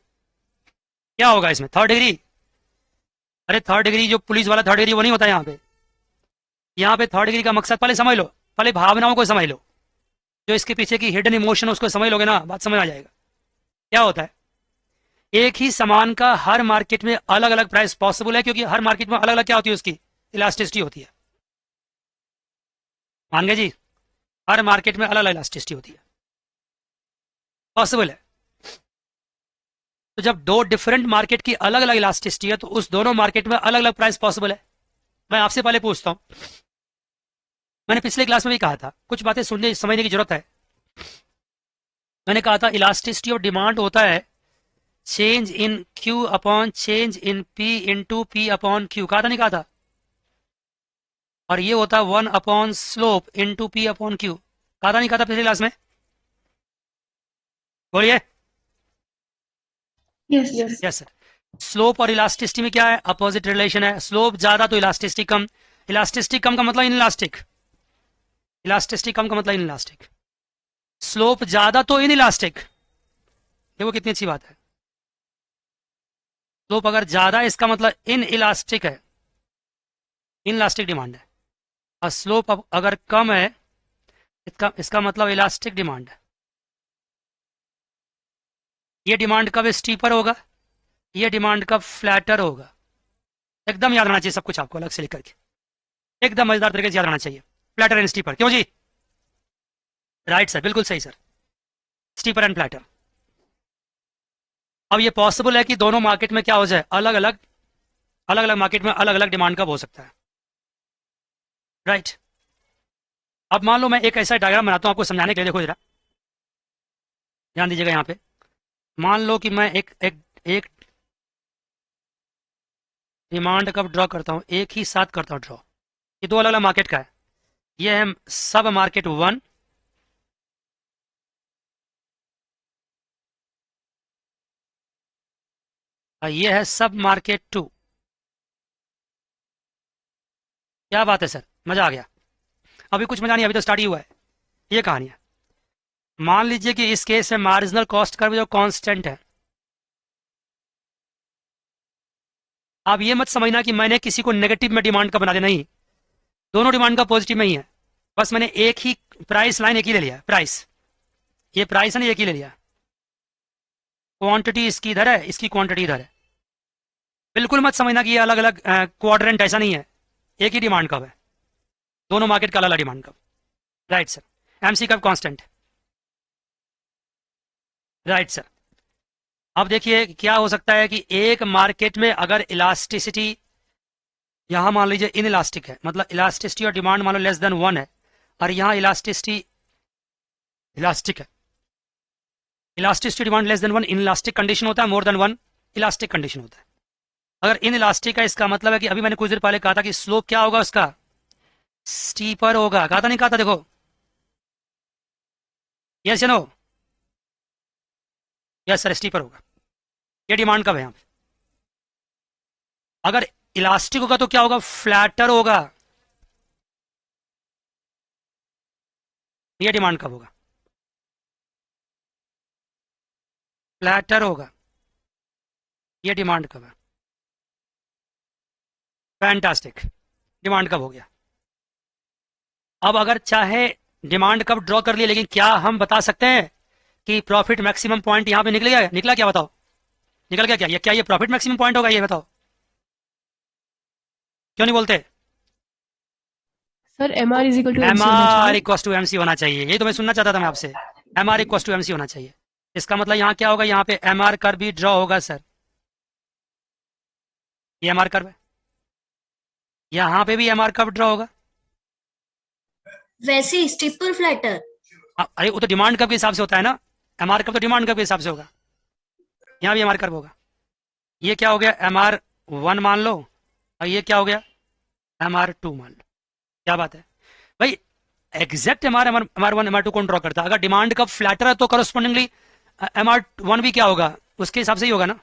क्या होगा इसमें? Third degree? अरे थर्ड डिग्री जो पुलिस वाला थर्ड डिग्री वो नहीं होता यहाँ पे। यहाँ पे थर्ड डिग्री का मकसद, पहले समझ लो, पहले भावनाओं को समझ लो, जो इसके पीछे की हिडन इमोशन उसको समझ लोगे ना, बात समझ आ जाएगा। क्या होता है, एक ही सामान का हर मार्केट में अलग अलग प्राइस पॉसिबल है, क्योंकि हर मार्केट में अलग अलग क्या होती है, उसकी इलास्टिसिटी होती है। मान गए जी, हर मार्केट में अलग अलग इलास्टिसिटी होती है, पॉसिबल है। तो जब दो डिफरेंट मार्केट की अलग अलग इलास्टिसिटी है, तो उस दोनों मार्केट में अलग अलग प्राइस पॉसिबल है। मैं आपसे पहले पूछता हूं, मैंने पिछले क्लास में भी कहा था, कुछ बातें सुनने समझने की जरूरत है। मैंने कहा था इलास्टिसिटी ऑफ डिमांड होता है change in Q upon change in P into P upon Q, कहा था नहीं कहा था? और ये होता है 1 upon slope into P upon Q, कहा था नहीं कहा था पिछली क्लास में? बोलिए। Yes Yes. Yes sir. Slope और इलास्टिसिटी में क्या है, अपोजिट रिलेशन है। स्लोप ज्यादा तो इलास्टिसिटी कम, इलास्टिसिटी कम का मतलब इनइलास्टिक, इलास्टिसिटी कम का मतलब इनइलास्टिक, स्लोप ज्यादा तो इनइलास्टिक। देखो कितनी अच्छी बात है, स्लोप अगर ज्यादा है इसका मतलब इनइलास्टिक है, इनइलास्टिक डिमांड है। और स्लोप अगर कम है इसका मतलब इलास्टिक डिमांड है। ये डिमांड कब स्टीपर होगा, ये डिमांड कब फ्लैटर होगा। एकदम याद रहना चाहिए सब कुछ, आपको अलग से लिख करके एकदम मजेदार तरीके से याद रहना चाहिए। फ्लैटर एंड स्टीपर, क्यों जी? राइट सर, बिल्कुल सही सर, स्टीपर एंड फ्लैटर। अब ये पॉसिबल है कि दोनों मार्केट में क्या हो जाए, अलग अलग मार्केट में अलग अलग डिमांड कब हो सकता है, राइट। अब मान लो मैं एक ऐसा डायग्राम बनाता हूं आपको समझाने के लिए, देखो जरा ध्यान दीजिएगा। यहाँ पे मान लो कि मैं एक डिमांड कब ड्रॉ करता हूं, एक ही साथ करता हूं ड्रॉ। ये दो अलग अलग मार्केट का है, ये है सब मार्केट 1 और ये है सब मार्केट 2। क्या बात है सर, मजा आ गया? अभी कुछ मजा नहीं, अभी तो स्टार्ट ही हुआ है। ये कहानी है। मान लीजिए कि इस केस में मार्जिनल कॉस्ट कर्व जो कांस्टेंट है। आप ये मत समझना कि मैंने किसी को नेगेटिव में डिमांड का बना दिया, नहीं, दोनों डिमांड का पॉजिटिव में ही है। बस मैंने एक ही प्राइस लाइन एक ही ले लिया, प्राइस, ये प्राइस है ना, एक ही ले लिया। क्वांटिटी इसकी इधर है, इसकी क्वांटिटी इधर है। बिल्कुल मत समझना कि ये अलग अलग क्वाड्रेंट, ऐसा नहीं है, एक ही डिमांड कब है, दोनों मार्केट का अलग अलग डिमांड कब। राइट सर, एमसी कब कांस्टेंट है, राइट सर। अब देखिए क्या हो सकता है कि एक मार्केट में अगर इलास्टिसिटी यहां मान लीजिए इन इलास्टिक है, मतलब इलास्टिसिटी और डिमांड मान लो लेस देन 1 है, और यहां इलास्टिसिटी इलास्टिक है, elasticity demand less than 1 in elastic condition होता है, मोर देन 1 इलास्टिक कंडीशन होता है। अगर इन इलास्टिक है इसका मतलब है कि अभी मैंने कुछ देर पहले कहा था कि स्लोप क्या होगा उसका, स्टीपर होगा, कहा था नहीं कहा था? देखो, यस या नो? यस सर, स्टीपर होगा। ये डिमांड कब है यहाँ पे? अगर इलास्टिक होगा तो क्या होगा, फ्लैटर होगा। ये डिमांड कब होगा, फ्लैटर होगा। ये डिमांड कब है, फैंटास्टिक, डिमांड कब हो गया। अब अगर चाहे डिमांड कब ड्रॉ कर लिए, लेकिन क्या हम बता सकते हैं कि प्रॉफिट मैक्सिमम पॉइंट यहां पे निकल गया, निकला क्या, बताओ निकल गया क्या? ये क्या ये प्रॉफिट मैक्सिमम पॉइंट होगा, ये बताओ, क्यों नहीं बोलते? Sir, MR is equal to MC M होना आर चाहिए. इक्वस टू एम सी होना चाहिए, यही तो मैं सुनना चाहता था मैं आपसे, M R equals to M C होना चाहिए। इसका मतलब यहाँ क्या होगा, यहाँ पे एम आर कर भी ड्रॉ होगा सर, ये एम आर कर्व है, यहाँ पे भी एम आर कर्व ड्रॉ होगा। वैसे स्टीपर फ्लैटर। अरे वो तो डिमांड कर्व के हिसाब से होता है ना, एम आर कर्व तो डिमांड कर्व के हिसाब से होगा, यहाँ भी एम आर कर्व होगा। ये क्या हो गया, एम आर 1 मान लो, और ये क्या हो गया, एम आर 2 मान लो। क्या बात है भाई, exact M R 1 M R 2 कौन ड्रॉ करता है? अगर डिमांड कब फ्लैटर है तो करस्पॉन्डिंगली एम आर 1 भी क्या होगा, उसके हिसाब से ही होगा ना।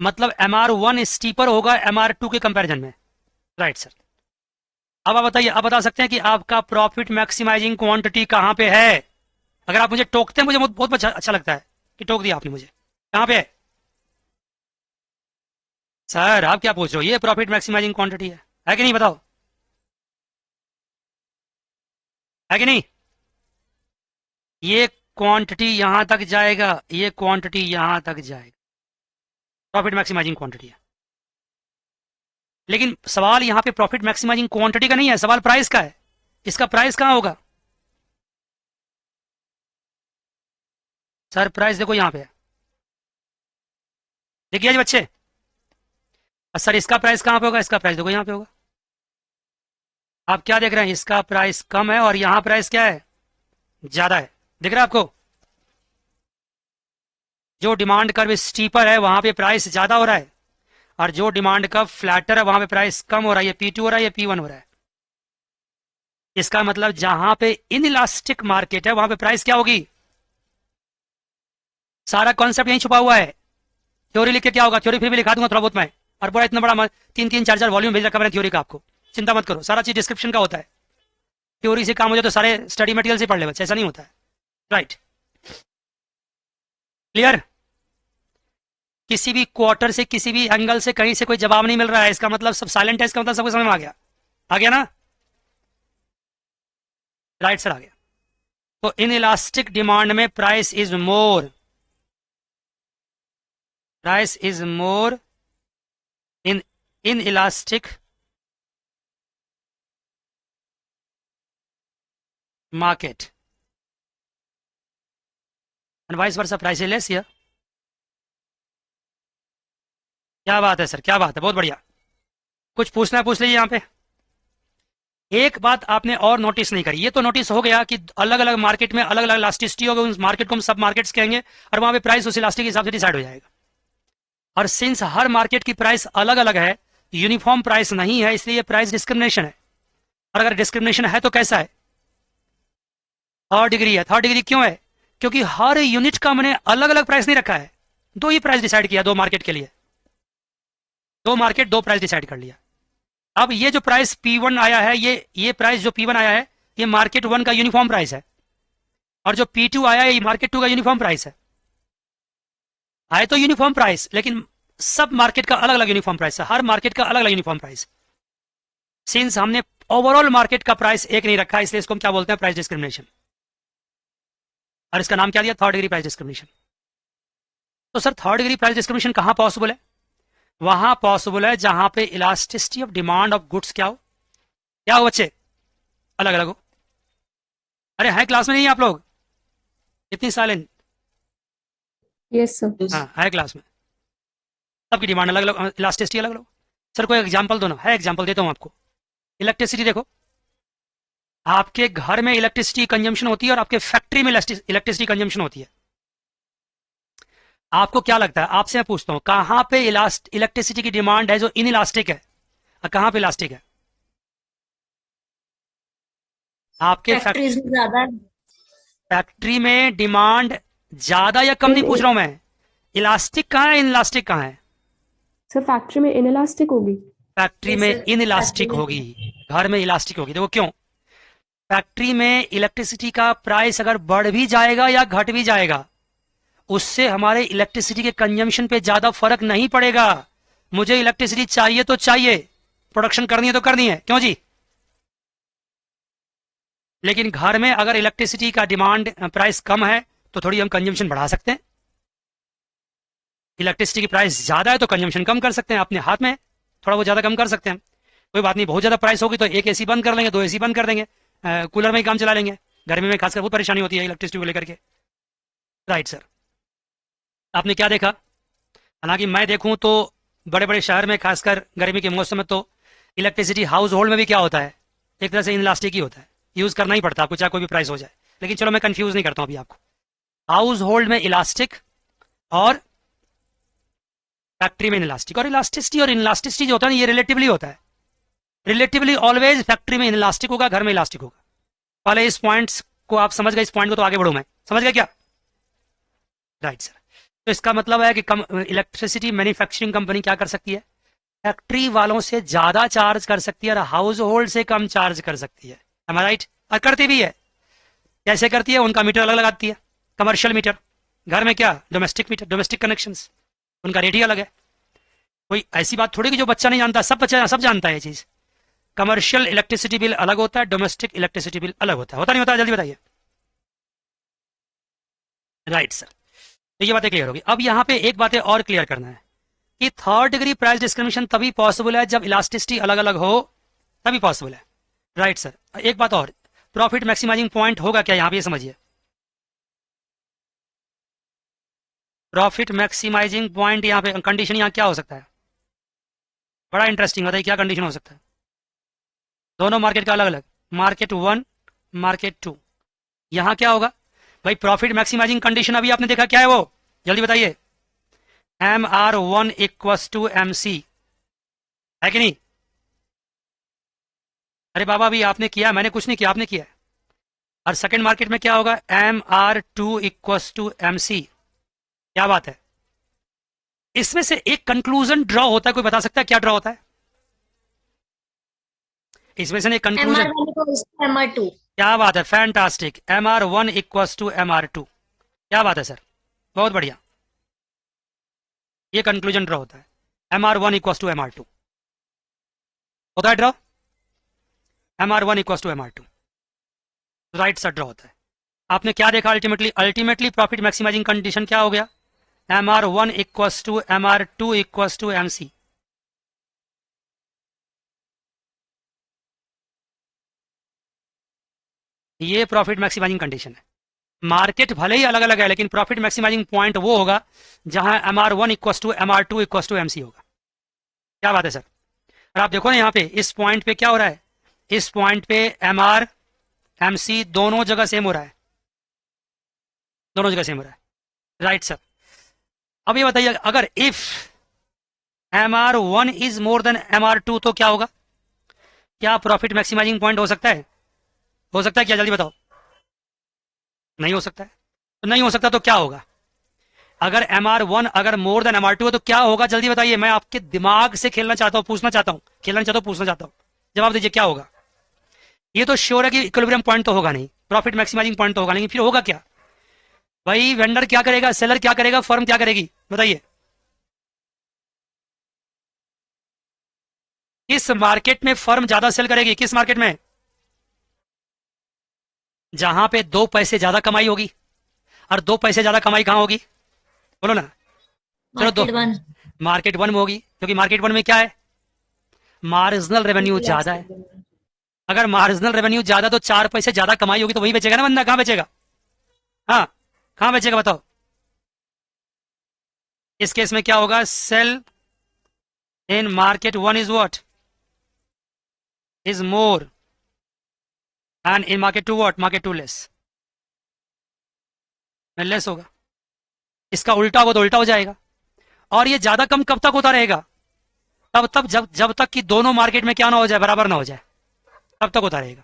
मतलब एम आर 1 स्टीपर होगा एम आर 2 के कंपैरिजन में, राइट सर। अब आप बताइए, आप बता सकते हैं कि आपका प्रॉफिट मैक्सिमाइजिंग क्वांटिटी कहां पे है? अगर आप मुझे टोकते हैं मुझे बहुत अच्छा लगता है कि टोक दिया आपने मुझे। कहाँ पे है सर? आप क्या पूछ रहे हो? ये प्रॉफिट मैक्सिमाइजिंग क्वांटिटी है कि नहीं? बताओ, है कि नहीं? ये क्वांटिटी यहां तक जाएगा, ये क्वांटिटी यहां तक जाएगा, प्रॉफिट मैक्सिमाइजिंग क्वांटिटी है। लेकिन सवाल यहां पे प्रॉफिट मैक्सिमाइजिंग क्वांटिटी का नहीं है, सवाल प्राइस का है। इसका प्राइस कहां होगा सर? प्राइस देखो यहां पे है, देखिए जी बच्चे। सर इसका प्राइस कहां पे होगा? इसका प्राइस देखो यहां पे होगा। आप क्या देख रहे हैं? इसका प्राइस कम है और यहां प्राइस क्या है? ज्यादा है। दिख रहा है आपको? जो डिमांड कर्व स्टीपर है वहां पे प्राइस ज्यादा हो रहा है, और जो डिमांड कर्व फ्लैटर है वहां पे प्राइस कम हो रहा है। ये P2 हो रहा है, ये P1 हो रहा है। इसका मतलब जहां पे इनइलास्टिक मार्केट है वहां पे प्राइस क्या होगी? सारा कॉन्सेप्ट यहीं छुपा हुआ है। थ्योरी लिख के क्या होगा? थ्योरी फिर भी लिखा दूंगा थोड़ा बहुत मैं, और पूरा इतना बड़ा 3-3 4-4 वॉल्यूम भेज रखा मैंने थ्योरी का आपको। चिंता मत करो, सारा चीज डिस्क्रिप्शन का होता है। थ्योरी से काम हो जाए तो सारे स्टडी मटेरियल से पढ़ ले बच्चे, ऐसा नहीं होता है। Right, clear? किसी भी क्वार्टर से, किसी भी एंगल से, कहीं से कोई जवाब नहीं मिल रहा है, इसका मतलब सब साइलेंट है, इसका मतलब सबको समझ में आ गया? आ गया ना? राइट सर, आ गया। तो इन इलास्टिक डिमांड में price is more, price is more in elastic market and vice versa, price is less here. क्या बात है सर, क्या बात है, बहुत बढ़िया। कुछ पूछना है पूछ लीजिए यहाँ पे। एक बात आपने और नोटिस नहीं करी, ये तो नोटिस हो गया कि अलग अलग मार्केट में अलग अलग इलास्टिसिटी होगी, उस मार्केट को हम सब मार्केट्स कहेंगे, और वहां पे प्राइस उस इलास्टिक के हिसाब से डिसाइड हो जाएगा। और सिंस हर मार्केट की प्राइस अलग अलग है, यूनिफॉर्म प्राइस नहीं है, इसलिए प्राइस डिस्क्रिमिनेशन है। और अगर डिस्क्रिमिनेशन है तो कैसा है? थर्ड डिग्री है। थर्ड डिग्री क्यों है? क्योंकि हर यूनिट का मैंने अलग अलग प्राइस नहीं रखा है, दो ही प्राइस डिसाइड किया, दो मार्केट के लिए, दो मार्केट दो प्राइस डिसाइड कर लिया। अब ये जो प्राइस P1 आया है, ये प्राइस जो P1 आया है, ये मार्केट 1 का यूनिफॉर्म प्राइस है, और जो P2 आया है ये मार्केट 2 का यूनिफॉर्म प्राइस है। आए तो यूनिफॉर्म प्राइस, लेकिन सब मार्केट का अलग अलग यूनिफॉर्म प्राइस है, हर मार्केट का अलग अलग यूनिफॉर्म प्राइस। सिंस हमने ओवरऑल मार्केट का प्राइस एक नहीं रखा, इसलिए इसको हम क्या बोलते हैं? Price discrimination. और इसका नाम क्या दिया? Third degree price discrimination. तो sir third degree price discrimination कहां पॉसिबल है? वहां पॉसिबल है जहां पे elasticity of demand of goods क्या हो? क्या हो बच्चे? अलग अलग हो। अरे है क्लास में नहीं आप लोग? इतनी साइलेंट? Yes, sir. हाँ है क्लास में। सबकी डिमांड अलग अलग, इलास्टिसिटी अलग अलग। सर कोई एग्जांपल दो ना। है, एग्जांपल देता हूं आपको। इलेक्ट्रिसिटी देखो, आपके घर में इलेक्ट्रिसिटी कंजम्पशन होती है और आपके फैक्ट्री में इलेक्ट्रिसिटी कंजम्पशन होती है। आपको क्या लगता है? आपसे मैं पूछता हूं, कहां पे इलेक्ट्रिसिटी की डिमांड है जो इन इलास्टिक है, और कहां पे इलास्टिक है? आपके फैक्ट्रीज में ज्यादा। फैक्ट्री में डिमांड ज्यादा या कम नहीं पूछ रहा हूं मैं। इलास्टिक कहां है, इन इलास्टिक कहां है? सर फैक्ट्री में इनइलास्टिक होगी। फैक्ट्री Yes, में sir. इन इलास्टिक फैक्ट्री में। होगी, घर में इलास्टिक होगी। देखो क्यों? फैक्ट्री में इलेक्ट्रिसिटी का प्राइस अगर बढ़ भी जाएगा या घट भी जाएगा, उससे हमारे इलेक्ट्रिसिटी के कंजम्पशन पे ज्यादा फर्क नहीं पड़ेगा। मुझे इलेक्ट्रिसिटी चाहिए तो चाहिए, प्रोडक्शन करनी है तो करनी है, क्यों जी? लेकिन घर में अगर इलेक्ट्रिसिटी का डिमांड प्राइस कम है तो थोड़ी हम कंजम्पशन बढ़ा सकते हैं। इलेक्ट्रिसिटी की प्राइस ज्यादा है तो कंजम्पशन कम कर सकते हैं, अपने हाथ में है, थोड़ा बहुत ज्यादा कम कर सकते हैं। कोई बात नहीं, बहुत ज्यादा प्राइस होगी तो एक एसी बंद कर लेंगे, दो एसी बंद कर देंगे, कूलर में ही काम चला लेंगे। गर्मी में खासकर बहुत परेशानी होती है इलेक्ट्रिसिटी को लेकर के। राइट सर, आपने क्या देखा? हालांकि मैं देखूं तो बड़े बड़े शहर में खासकर गर्मी के मौसम में तो इलेक्ट्रिसिटी हाउस होल्ड में भी क्या होता है, एक तरह से इनइलास्टिक ही होता है, यूज करना ही पड़ता है आपको, चाहे कोई भी प्राइस हो जाए। लेकिन चलो मैं कंफ्यूज नहीं करता हूं अभी आपको। हाउस होल्ड में इलास्टिक और फैक्ट्री में इनइलास्टिक। और इलास्टिसिटी और इनइलास्टिसिटी जो होता है ना, ये रिलेटिवली होता है। रिलेटिवली ऑलवेज फैक्ट्री में इनइलास्टिक होगा, घर में इलास्टिक होगा। पहले इस पॉइंट्स को आप समझ गए, इस पॉइंट को तो आगे बढ़ू मैं, समझ गए क्या? Right sir. तो इसका मतलब है कि इलेक्ट्रिसिटी मैन्युफैक्चरिंग कंपनी क्या कर सकती है? फैक्ट्री वालों से ज्यादा चार्ज कर सकती है और हाउस होल्ड से कम चार्ज कर सकती है। राइट? और करती भी है। कैसे करती है? उनका मीटर अलग लगाती है, कमर्शियल मीटर। घर में क्या, डोमेस्टिक मीटर, डोमेस्टिक कनेक्शंस, उनका रेट ही अलग है। कोई ऐसी बात थोड़ी कि जो बच्चा नहीं जानता, सब जानता है ये चीज़। कमर्शियल इलेक्ट्रिसिटी बिल अलग होता है, डोमेस्टिक इलेक्ट्रिसिटी बिल अलग होता नहीं होता? जल्दी बताइए। राइट सर, तो ये बातें क्लियर होगी। अब यहाँ पे एक बातें और क्लियर करना है कि थर्ड डिग्री प्राइस डिस्क्रिमिनेशन तभी पॉसिबल है जब इलास्टिसिटी अलग अलग हो, तभी पॉसिबल है। राइट सर, एक बात और, प्रॉफिट मैक्सिमाइजिंग पॉइंट होगा क्या यहाँ पे, ये समझिए। प्रॉफिट मैक्सिमाइजिंग पॉइंट यहाँ पे कंडीशन यहाँ क्या हो सकता है? बड़ा इंटरेस्टिंग, बताइए क्या कंडीशन हो सकता है? दोनों मार्केट का अलग अलग, मार्केट 1 मार्केट 2, यहाँ क्या होगा भाई? प्रॉफिट मैक्सिमाइजिंग कंडीशन अभी आपने देखा, क्या है वो? जल्दी बताइए। MR1 इक्वस टू MC, है कि नहीं? अरे बाबा अभी आपने किया, मैंने कुछ नहीं किया, आपने किया। और सेकंड मार्केट में क्या होगा? MR2 equals to MC। क्या बात है? इसमें से एक कंक्लूजन ड्रॉ होता है, कोई बता सकता है क्या ड्रॉ होता है इसमें से? एक conclusion. MR1 equals to MR2. क्या बात है, fantastic. MR1 equals to MR2, क्या बात है सर, बहुत बढ़िया। ये कंक्लूजन ड्रॉ होता है, MR1 इक्वस टू MR2 होता है draw, MR1 equals to MR2, right sir, draw होता है। आपने क्या देखा अल्टीमेटली प्रॉफिट मैक्सिमाइजिंग कंडीशन क्या हो गया? MR1 equals to MR2 equals to MC। ये प्रॉफिट मैक्सिमाइजिंग कंडीशन है। मार्केट भले ही अलग अलग है, लेकिन प्रॉफिट मैक्सिमाइजिंग पॉइंट वो होगा जहां MR1 equals to MR2 equals to MC होगा। क्या बात है सर? और आप देखो ना यहाँ पे, इस पॉइंट पे क्या हो रहा है? इस पॉइंट पे MR MC दोनों जगह सेम हो रहा है, दोनों जगह सेम हो रहा है। राइट सर, अब ये बताइए, अगर if MR1 is more than MR2 तो क्या होगा? क्या प्रॉफिट मैक्सिमाइजिंग पॉइंट हो सकता है? हो सकता है क्या? जल्दी बताओ। नहीं हो सकता है। तो नहीं हो सकता तो क्या होगा? अगर MR1 अगर मोर देन MR2 है तो क्या होगा? जल्दी बताइए, मैं आपके दिमाग से खेलना चाहता हूं, पूछना चाहता हूं, खेलना चाहता हूं, पूछना चाहता हूं, जवाब दीजिए क्या होगा? ये तो श्योर है कि इक्विलिब्रियम पॉइंट तो होगा नहीं, प्रॉफिट मैक्सिमाइजिंग पॉइंट तो होगा नहीं, फिर होगा क्या भाई? वेंडर क्या करेगा, सेलर क्या करेगा, फर्म क्या करेगी? बताइए। किस मार्केट में फर्म ज्यादा सेल करेगी? किस मार्केट में? जहां पे 2 पैसे ज्यादा कमाई होगी। और 2 पैसे ज्यादा कमाई कहां होगी? बोलो ना। चलो दो, Market 1. मार्केट 1 में होगी, क्योंकि मार्केट 1 में क्या है? मार्जिनल रेवेन्यू ज्यादा है। अगर मार्जिनल रेवेन्यू ज्यादा तो 4 पैसे ज्यादा कमाई होगी तो वही बेचेगा ना बंदा। कहां बेचेगा? हाँ, कहां बेचेगा बताओ? इस केस में क्या होगा? Sell in market 1 is what? Is more, and in market 2 what? Market 2 less, less होगा। इसका उल्टा होगा तो उल्टा हो जाएगा। और ये ज्यादा कम कब तक होता रहेगा? तब जब तक कि दोनों मार्केट में क्या ना हो जाए, बराबर ना हो जाए, तब तक होता रहेगा।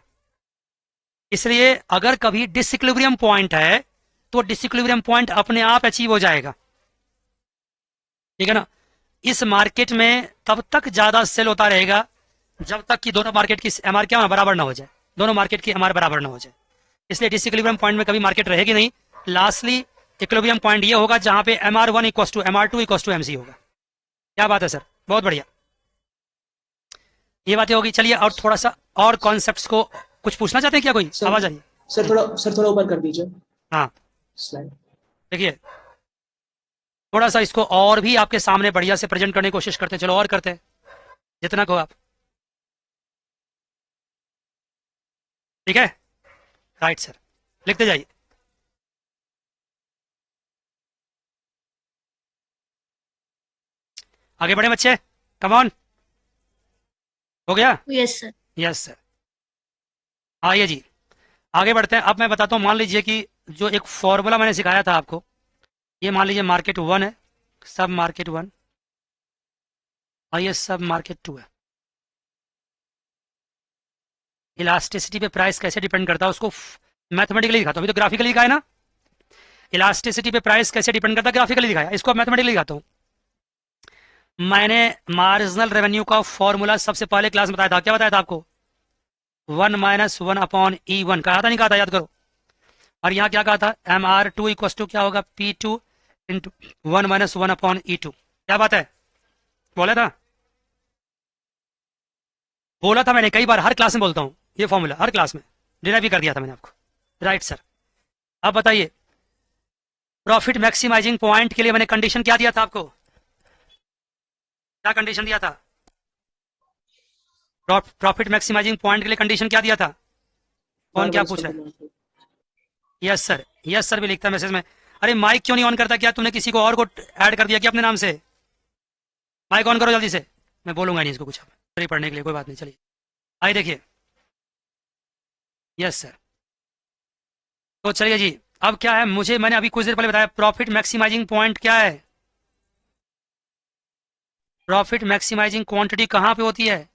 इसलिए अगर कभी डिसइक्विलिब्रियम पॉइंट है तो डिसइक्विलिब्रियम पॉइंट अपने आप अचीव हो जाएगा, ठीक है ना? इस मार्केट में तब तक ज्यादा सेल होता रहेगा जब तक कि दोनों मार्केट की MR क्या बराबर ना हो जाए, दोनों मार्केट की MR बराबर ना हो जाए। इसलिए डिसइक्विलिब्रियम पॉइंट में कभी मार्केट रहेगी नहीं। लास्टली इक्विलिब्रियम पॉइंट ये होगा जहां पे MR1 equals to MR2 equals to MC होगा। क्या बात है सर, बहुत बढ़िया, ये बातें होगी। चलिए और थोड़ा सा और कॉन्सेप्ट्स को कुछ पूछना चाहते हैं क्या? कोई आवाज आ रही है? सर थोड़ा ऊपर कर दीजिए हाँ, स्लाइड। देखिए थोड़ा सा इसको और भी आपके सामने बढ़िया से प्रेजेंट करने की कोशिश करते हैं। चलो और करते हैं, जितना कहो आप, ठीक है? राइट सर, लिखते जाइए। आगे बढ़े बच्चे, कम ऑन, हो गया? Yes, sir. यस सर, आइए जी आगे बढ़ते हैं। अब मैं बताता हूँ, मान लीजिए कि जो एक फॉर्मूला मैंने सिखाया था आपको, ये मान लीजिए मार्केट 1 है, सब मार्केट 1, और ये सब मार्केट 2 है। इलास्टिसिटी पे प्राइस कैसे डिपेंड करता है उसको मैथमेटिकली दिखाता हूँ। अभी तो ग्राफिकली दिखाया ना, इलास्टिसिटी पे प्राइस कैसे डिपेंड करता है ग्राफिकली दिखाया, इसको मैथमेटिकली दिखाता हूँ। मैंने मार्जिनल रेवेन्यू का फॉर्मूला सबसे पहले क्लास में बताया था। क्या बताया था आपको? 1 - 1 अपॉन E1 कहा था, नहीं कहा था? याद करो। और यहाँ क्या कहा था, MR2 इक्वल टू क्या होगा, P2 into 1 minus 1 upon E2। क्या बात है, बोला था मैंने कई बार, हर क्लास में बोलता हूँ ये फॉर्मूला, हर क्लास में डिराइव भी कर दिया था मैंने आपको। राइट सर, अब बताइए प्रॉफिट मैक्सिमाइजिंग पॉइंट के लिए मैंने कंडीशन क्या दिया था आपको, क्या कंडीशन दिया था, प्रॉफिट मैक्सिमाइजिंग पॉइंट के लिए कंडीशन क्या दिया था, कौन क्या पूछ रहा है? यस सर, यस सर भी लिखता है मैसेज में। अरे माइक क्यों नहीं ऑन करता, क्या तुमने किसी को और को ऐड कर दिया क्या अपने नाम से? माइक ऑन करो जल्दी से, मैं बोलूंगा नहीं इसको कुछ पढ़ने के लिए, कोई बात नहीं। चलिए आइए देखिए, यस सर। तो चलिए जी, अब क्या है, मैंने अभी कुछ देर पहले बताया प्रॉफिट मैक्सिमाइजिंग पॉइंट क्या है। प्रॉफिट मैक्सिमाइजिंग क्वांटिटी कहां पे होती है,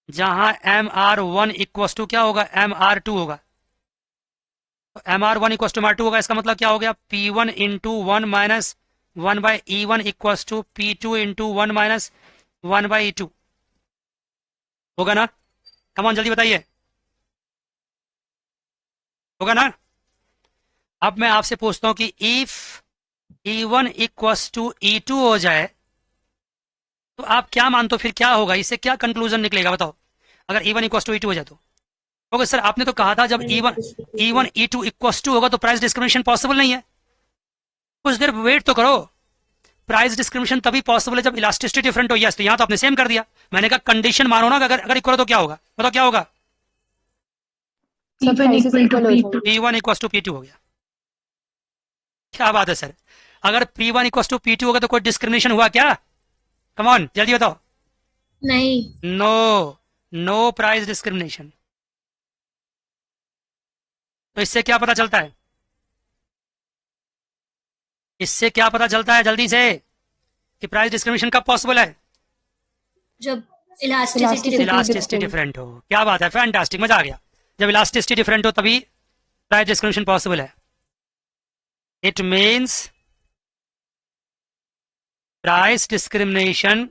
जहां MR1 इक्वल टू क्या होगा, MR2 होगा। तो MR1 इक्वल टू MR2 होगा, इसका मतलब क्या हो गया, P1 into 1 minus 1 by E1 equal to P2 into 1 minus 1 by E2 होगा ना? कम ऑन जल्दी बताइए, होगा ना? अब मैं आपसे पूछता हूं कि if E1 equals to E2 हो जाए तो आप क्या मानते हो, फिर क्या होगा, इससे क्या कंक्लूजन निकलेगा बताओ, अगर E1 इक्वल्स टू E2 हो जाए तो? ओके सर, आपने तो कहा था जब E1 E2 इक्वल्स टू होगा तो प्राइस डिस्क्रिमिनेशन पॉसिबल नहीं है। कुछ देर वेट तो करो, प्राइस डिस्क्रिमिनेशन तभी पॉसिबल है जब इलास्टिसिटी डिफरेंट हो। यस, तो यहां तो आपने सेम कर दिया। मैंने कहा कंडीशन मानो ना, अगर इक्वल हो तो क्या होगा, बताओ क्या होगा? P1 इक्वल्स टू P2 हो गया। क्या बात है सर, अगर P1 इक्वल्स टू P2 होगा तो कोई डिस्क्रिमिनेशन हुआ क्या? कम ऑन जल्दी बताओ। नहीं। No price discrimination. तो इससे क्या पता चलता है, इससे क्या पता चलता है जल्दी से, कि प्राइस डिस्क्रिमिनेशन कब पॉसिबल है? जब इलास्टिसिटी डिफरेंट हो। क्या बात है, फैंटास्टिक, मजा आ गया। जब इलास्टिसिटी डिफरेंट हो तभी प्राइस डिस्क्रिमिनेशन पॉसिबल है। It means price discrimination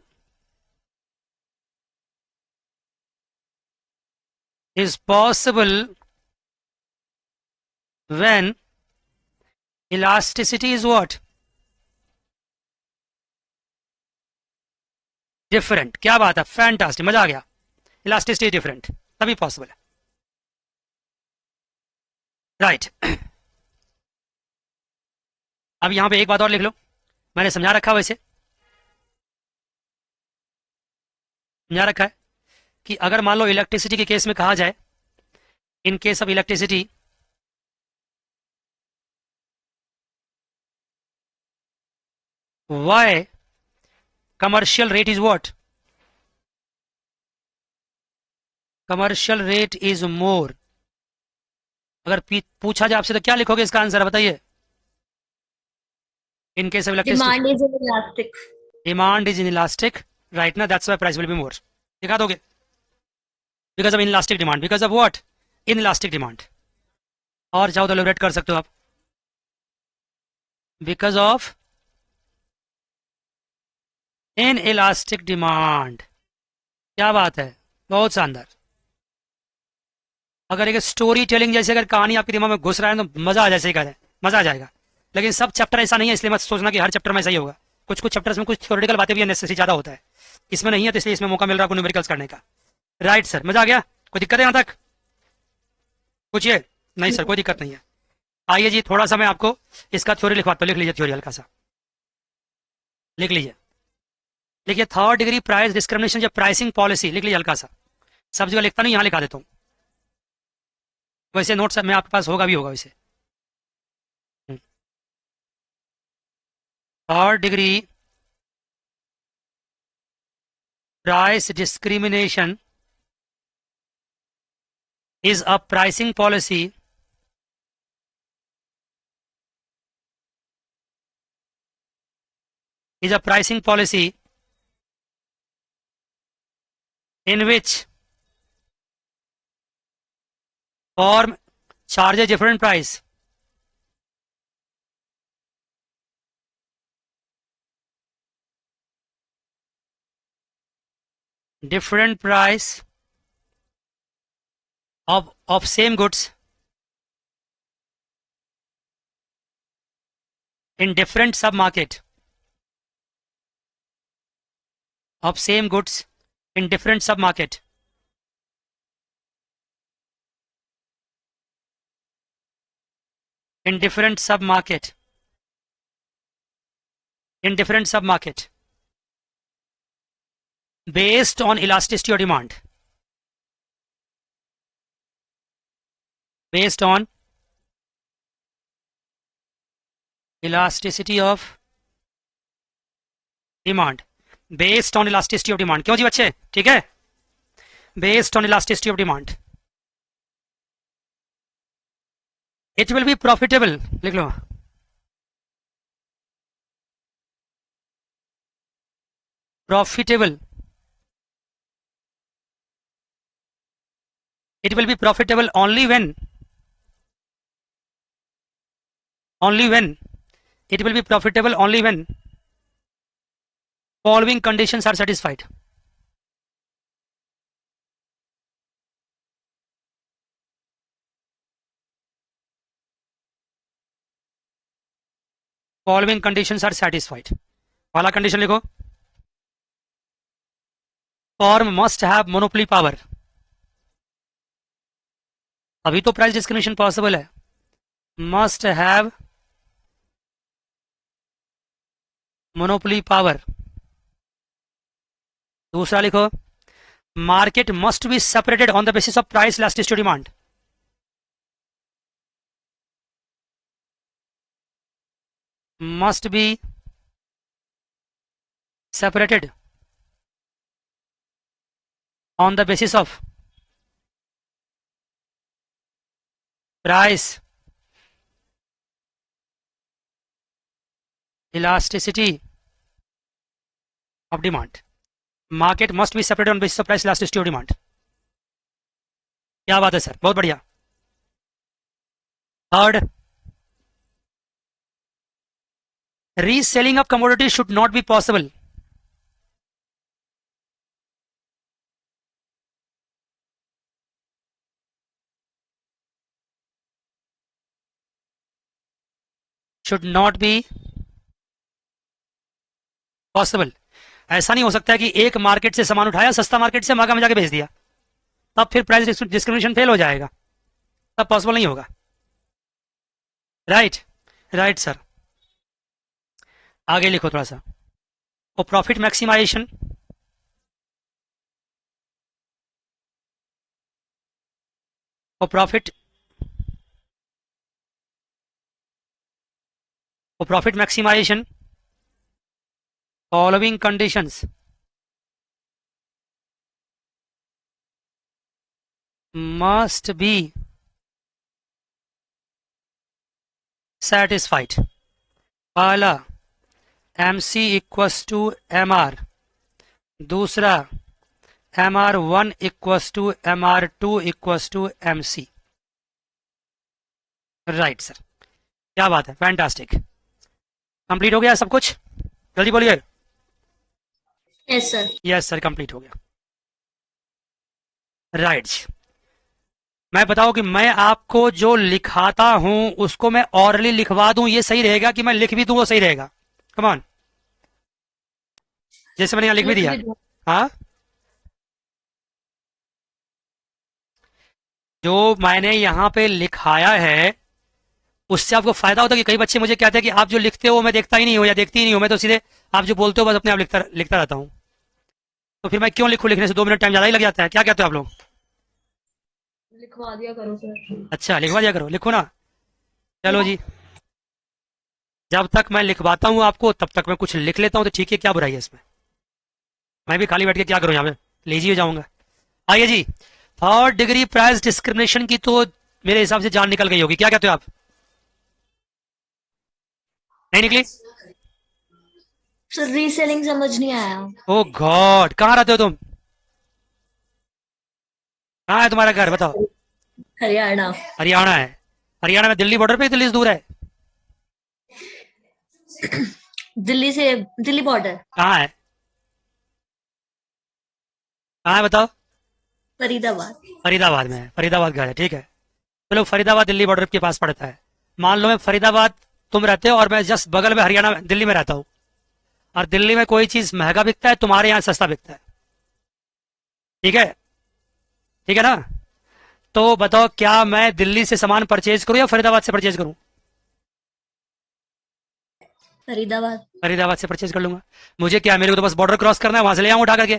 is possible when elasticity is what? Different। क्या बात है, फैंटास्टिक, मजा आ गया। इलास्टिसिटी डिफरेंट तभी पॉसिबल है। राइट अब यहां पे एक बात और लिख लो, मैंने समझा रखा वैसे समझा रखा है कि अगर मान लो इलेक्ट्रिसिटी के केस में कहा जाए, इन case of electricity why commercial rate is what? Commercial rate is more। अगर पूछा जाए आपसे तो क्या लिखोगे इसका आंसर, बताइए। In case of electricity demand is inelastic, right ना, that's why price will be more. दिखा दोगे, because of inelastic demand, because of what, inelastic demand. और चाहो तो एलिब्रेट कर सकते हो आप, बिकॉज ऑफ इनइलास्टिक डिमांड। क्या बात है, बहुत शानदार। अगर एक स्टोरी टेलिंग जैसे अगर कहानी आपके दिमाग में घुस रहा है तो मजा आ जैसे ही मजा आ जाएगा। लेकिन सब चैप्टर ऐसा नहीं है, इसलिए मत सोचना कि हर चैप्टर में ऐसा ही होगा। कुछ कुछ चैप्टर्स में कुछ थ्योरेटिकल बातें भी नेसेसरी ज्यादा होता है, इसमें नहीं है, तो इसलिए इसमें मौका मिल रहा है आपको न्यूमेरिकल्स करने का। राइट सर, मजा आ गया, कोई दिक्कत है यहां तक? पूछिए। नहीं सर, कोई दिक्कत नहीं है। आइए जी, थोड़ा सा मैं आपको इसका थ्योरी लिखवाता हूं, लिख लीजिए थ्योरी हल्का सा लिख लीजिए। देखिए, थर्ड डिग्री प्राइस डिस्क्रिमिनेशन जब प्राइसिंग पॉलिसी, लिख लीजिए हल्का सा, सब जगह लिखता नहीं, यहां लिखा देता हूं। वैसे नोट्स में आपके पास होगा भी होगा वैसे। Third degree price discrimination is a pricing policy in which firm charge a different price of same goods in different sub-market of same goods in different sub-market. In different sub-market. In different sub-market. Based on elasticity of demand. Based on elasticity of demand. Based on elasticity of demand. क्यों जी बच्चे? ठीक है? Based on elasticity of demand. It will be profitable. लिख लो. Profitable. It will be profitable only when it will be profitable only when following conditions are satisfied. Following conditions are satisfied. पहला condition लिखो. Firm must have monopoly power. अभी तो price discrimination possible है. Must have monopoly power. दूसरा लिखो. Market must be separated on the basis of price elasticity demand. Must be separated on the basis of price elasticity of demand. Market must be separated on basis of price elasticity of demand. क्या बात है sir, बहुत बढ़िया. Third, reselling of commodity should not be possible. Should not be possible. ऐसा नहीं हो सकता है कि एक मार्केट से सामान उठाया, सस्ता मार्केट से महंगा में जाके बेच दिया, तब फिर प्राइस डिस्क्रिमिनेशन फेल हो जाएगा, तब पॉसिबल नहीं होगा. Right, right sir. आगे लिखो थोड़ा सा. वो प्रॉफिट मैक्सिमाइजेशन, वो profit maximisation following conditions must be satisfied. पहला MC इक्वस टू MR, दूसरा MR1 equals to MR2 equals to MC. Right sir, क्या बात है, फैंटास्टिक. कंप्लीट हो गया सब कुछ? जल्दी बोलिए. Yes sir. Yes sir, complete हो गया. राइट. मैं बताऊं कि मैं आपको जो लिखाता हूं उसको मैं ऑरली लिखवा दूं, ये सही रहेगा कि मैं लिख भी दूं वो सही रहेगा? Come on. जैसे मैंने यहाँ लिख भी दिया. हाँ, जो मैंने यहाँ पे लिखाया है उससे आपको फायदा होता है कि कई बच्चे मुझे कहते हैं कि आप जो लिखते हो मैं देखता ही नहीं हूं या देखती ही नहीं हूं, मैं तो सीधे आप जो बोलते हो बस अपने आप लिखता रहता हूं. तो फिर मैं क्यों लिखूं? लिखने से 2 मिनट टाइम ज्यादा ही लग जाता है. क्या कहते हो आप लोग? लिखवा दिया करो सर. अच्छा, लिखवा दिया करो. लिखो ना. चलो जी, जब तक मैं लिखवाता हूं आपको तब तक मैं कुछ लिख लेता हूं, तो ठीक है, क्या बुराई है इसमें? मैं भी खाली बैठ के क्या करूं, यहाँ पे लेजी हो जाऊंगा. आइए जी, थर्ड डिग्री प्राइस डिस्क्रिमिनेशन की तो मेरे हिसाब से जान निकल गई होगी. क्या कहते हो आप? नहीं निकली? सर रीसेलिंग समझ नहीं आया. ओ गॉड, कहाँ रहते हो तुम? कहाँ है तुम्हारा घर, बताओ. हरियाणा. हरियाणा है. हरियाणा में दिल्ली बॉर्डर पे, दिल्ली से दूर है? दिल्ली बॉर्डर. कहाँ है? कहाँ है बताओ? फरीदाबाद. फरीदाबाद में है. फरीदाबाद घर है, ठीक है. चलो, फरीदाबाद दिल्ली बॉर्डर के पास पड़ता है. मान लो मैं फरीदाबाद तुम रहते हो और मैं जस्ट बगल में हरियाणा दिल्ली में रहता हूँ, और दिल्ली में कोई चीज महंगा बिकता है, तुम्हारे यहाँ सस्ता बिकता है। ठीक है, ठीक है ना? तो बताओ, क्या मैं दिल्ली से सामान परचेज करूं या फरीदाबाद से परचेज करूं? फरीदाबाद। फरीदाबाद से परचेज कर लूंगा। मुझे क्या, मेरे को तो बस बॉर्डर क्रॉस करना है, वहां से ले आऊं उठा करके।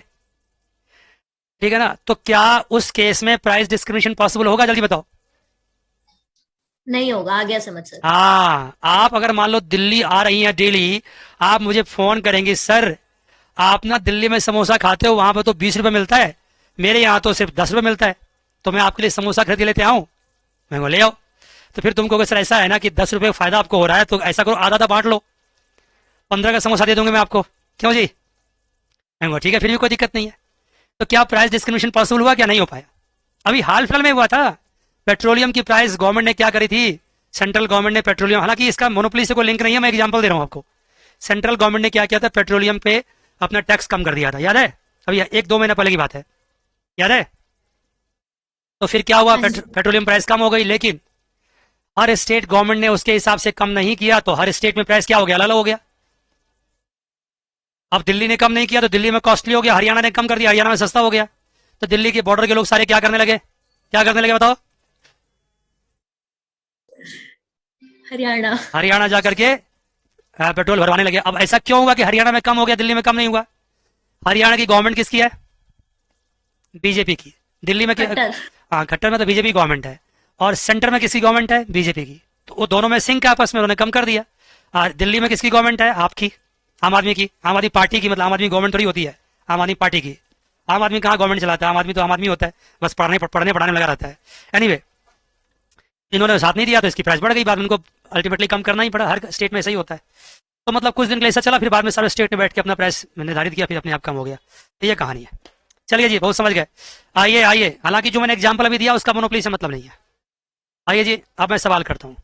ठीक है ना? तो क्या उस केस में प्राइस डिस्क्रिमिनेशन पॉसिबल होगा? जल्दी बताओ। नहीं होगा, आ गया समझ सर। हाँ, आप अगर मान लो दिल्ली आ रही हैं डेली, आप मुझे फोन करेंगे, सर आप ना दिल्ली में समोसा खाते हो, वहां पर तो 20 रुपए मिलता है, मेरे यहाँ तो सिर्फ 10 रुपए मिलता है, तो मैं आपके लिए समोसा खरीद के लेते आऊं। मैं बोले ले आओ। तो फिर तुमको सर ऐसा है ना कि 10 रुपए का फायदा आपको हो रहा है, तो ऐसा करो आधा आधा बांट लो, 15 का समोसा दे दूंगे मैं आपको, क्यों जी? मैं बोला ठीक है, फिर भी कोई दिक्कत नहीं है। तो क्या प्राइस डिस्क्रिमिनेशन पॉसिबल हुआ? क्या नहीं हो पाया? अभी हाल फिलहाल में हुआ था, पेट्रोलियम की प्राइस गवर्नमेंट ने क्या करी थी, सेंट्रल गवर्नमेंट ने पेट्रोलियम, हालांकि इसका मोनोपोली से कोई लिंक नहीं है, मैं एग्जांपल दे रहा हूं आपको। सेंट्रल गवर्नमेंट ने क्या किया था, पेट्रोलियम पे अपना टैक्स कम कर दिया था, याद है? अभी 1-2 महीने पहले की बात है, याद है? तो फिर क्या हुआ, हाँ जी। पेट्रोलियम प्राइस कम हो गई, लेकिन हर स्टेट गवर्नमेंट ने उसके हिसाब से कम नहीं किया, तो हर स्टेट में प्राइस क्या हो गया, अलग हो गया। अब दिल्ली ने कम नहीं किया तो दिल्ली में कॉस्टली हो गया, हरियाणा ने कम कर दिया, हरियाणा में सस्ता हो गया। तो दिल्ली के बॉर्डर के लोग सारे क्या करने लगे, क्या करने लगे बताओ? हरियाणा। हरियाणा जाकर के पेट्रोल भरवाने लगे। अब ऐसा क्यों हुआ कि हरियाणा में कम हो गया, दिल्ली में कम नहीं हुआ? हरियाणा की गवर्नमेंट किसकी है? बीजेपी की। दिल्ली में खट्टर। हाँ, खट्टर में तो बीजेपी गवर्नमेंट है, और सेंटर में किसकी गवर्नमेंट है? बीजेपी की। तो वो दोनों में सिंक है आपस में, उन्होंने कम कर दिया। और दिल्ली में किसकी गवर्नमेंट है? आपकी, आम आदमी की, आम आदमी पार्टी की, मतलब आम आदमी गवर्नमेंट थोड़ी होती है, आम आदमी पार्टी की। आम आदमी कहाँ गवर्नमेंट चलाता है? आम आदमी तो आम आदमी होता है, बस पढ़ने पढ़ाने में लगा रहता है। एनीवे, इन्होंने साथ नहीं दिया तो इसकी प्राइस बढ़ गई, बाद में उनको अल्टीमेटली कम करना ही पड़ा, हर स्टेट में ऐसा ही होता है। तो मतलब कुछ दिन के लिए ऐसा चला, फिर बाद में सारे स्टेट ने बैठ के अपना प्राइस निर्धारित किया, फिर अपने आप कम हो गया। तो ये कहानी है। चलिए जी, बहुत समझ गए। आइए आइए, हालांकि जो मैंने एग्जाम्पल अभी दिया उसका मोनोपोली से मतलब नहीं है। आइए जी, अब मैं सवाल करता हूँ।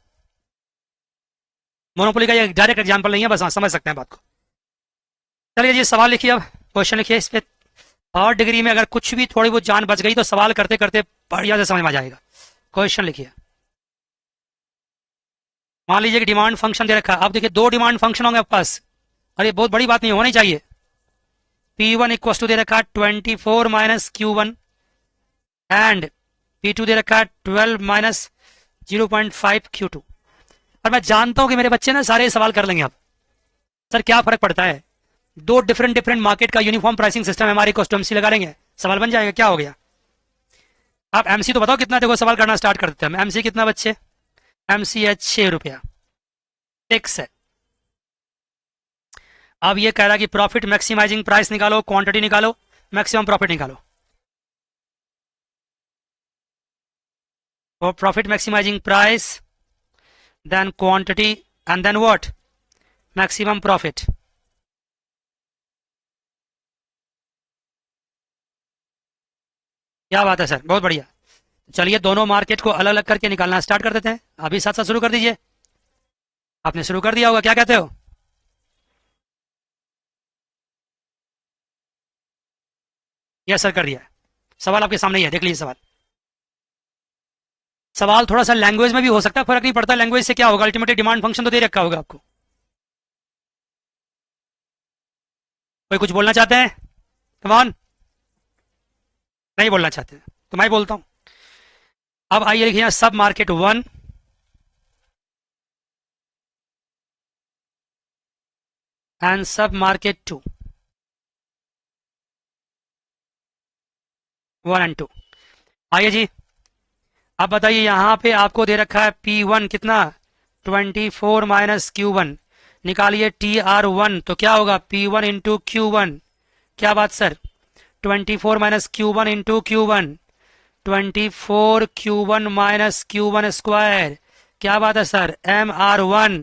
मोनोपोली का ये डायरेक्ट एग्जाम्पल नहीं है, बस हाँ समझ सकते हैं बात को। चलिए जी, सवाल लिखिए, अब क्वेश्चन लिखिए। इस पे 3rd डिग्री में अगर कुछ भी थोड़ी बहुत जान बच गई तो सवाल करते करते बढ़िया से समझ में आ जाएगा। क्वेश्चन लिखिए। मान लीजिए कि डिमांड फंक्शन दे रखा है। अब देखिए 2 डिमांड फंक्शन होंगे आपके पास, और ये बहुत बड़ी बात नहीं होनी चाहिए। P1 इक्वल टू दे रखा है 24 माइनस Q1 एंड P2 दे रखा है 12 माइनस 0.5 Q2। और मैं जानता हूं कि मेरे बच्चे ना सारे सवाल कर लेंगे। अब सर क्या फर्क पड़ता है, 2 डिफरेंट मार्केट का यूनिफॉर्म प्राइसिंग सिस्टम है, हमारे कॉस्ट एमसी लगा लेंगे, सवाल बन जाएगा, क्या हो गया? आप एमसी तो बताओ कितना, देखो सवाल करना स्टार्ट कर देते हैं। एमसी कितना बच्चे? एमसी है 6 रुपया, फिक्स है। अब ये कह रहा है कि प्रॉफिट मैक्सिमाइजिंग प्राइस निकालो, क्वांटिटी निकालो, मैक्सिमम प्रॉफिट निकालो। और profit maximising price, then quantity, and then what? Maximum profit. क्या बात है सर, बहुत बढ़िया। चलिए दोनों मार्केट को अलग अलग करके निकालना स्टार्ट कर देते हैं। अभी साथ साथ शुरू कर दीजिए। आपने शुरू कर दिया होगा, क्या कहते हो? यस सर, कर दिया है। सवाल आपके सामने ही है, देख लीजिए सवाल। सवाल थोड़ा सा लैंग्वेज में भी हो सकता है, फर्क नहीं पड़ता लैंग्वेज से, क्या होगा अल्टीमेटली डिमांड फंक्शन तो दे रखा होगा आपको। कोई कुछ बोलना चाहते हैं? Come on. नहीं बोलना चाहते तो मैं बोलता हूं। अब आइए लिखिए सब मार्केट 1 एंड सब मार्केट 2, 1 एंड 2। आइए जी, अब बताइए यहां पे आपको दे रखा है P1 कितना? 24 माइनस Q1। निकालिए TR1, तो क्या होगा? P1 into Q1। क्या बात sir? 24 minus Q1 into Q1, 24 Q1 minus Q1 square. क्या बात है सर? MR1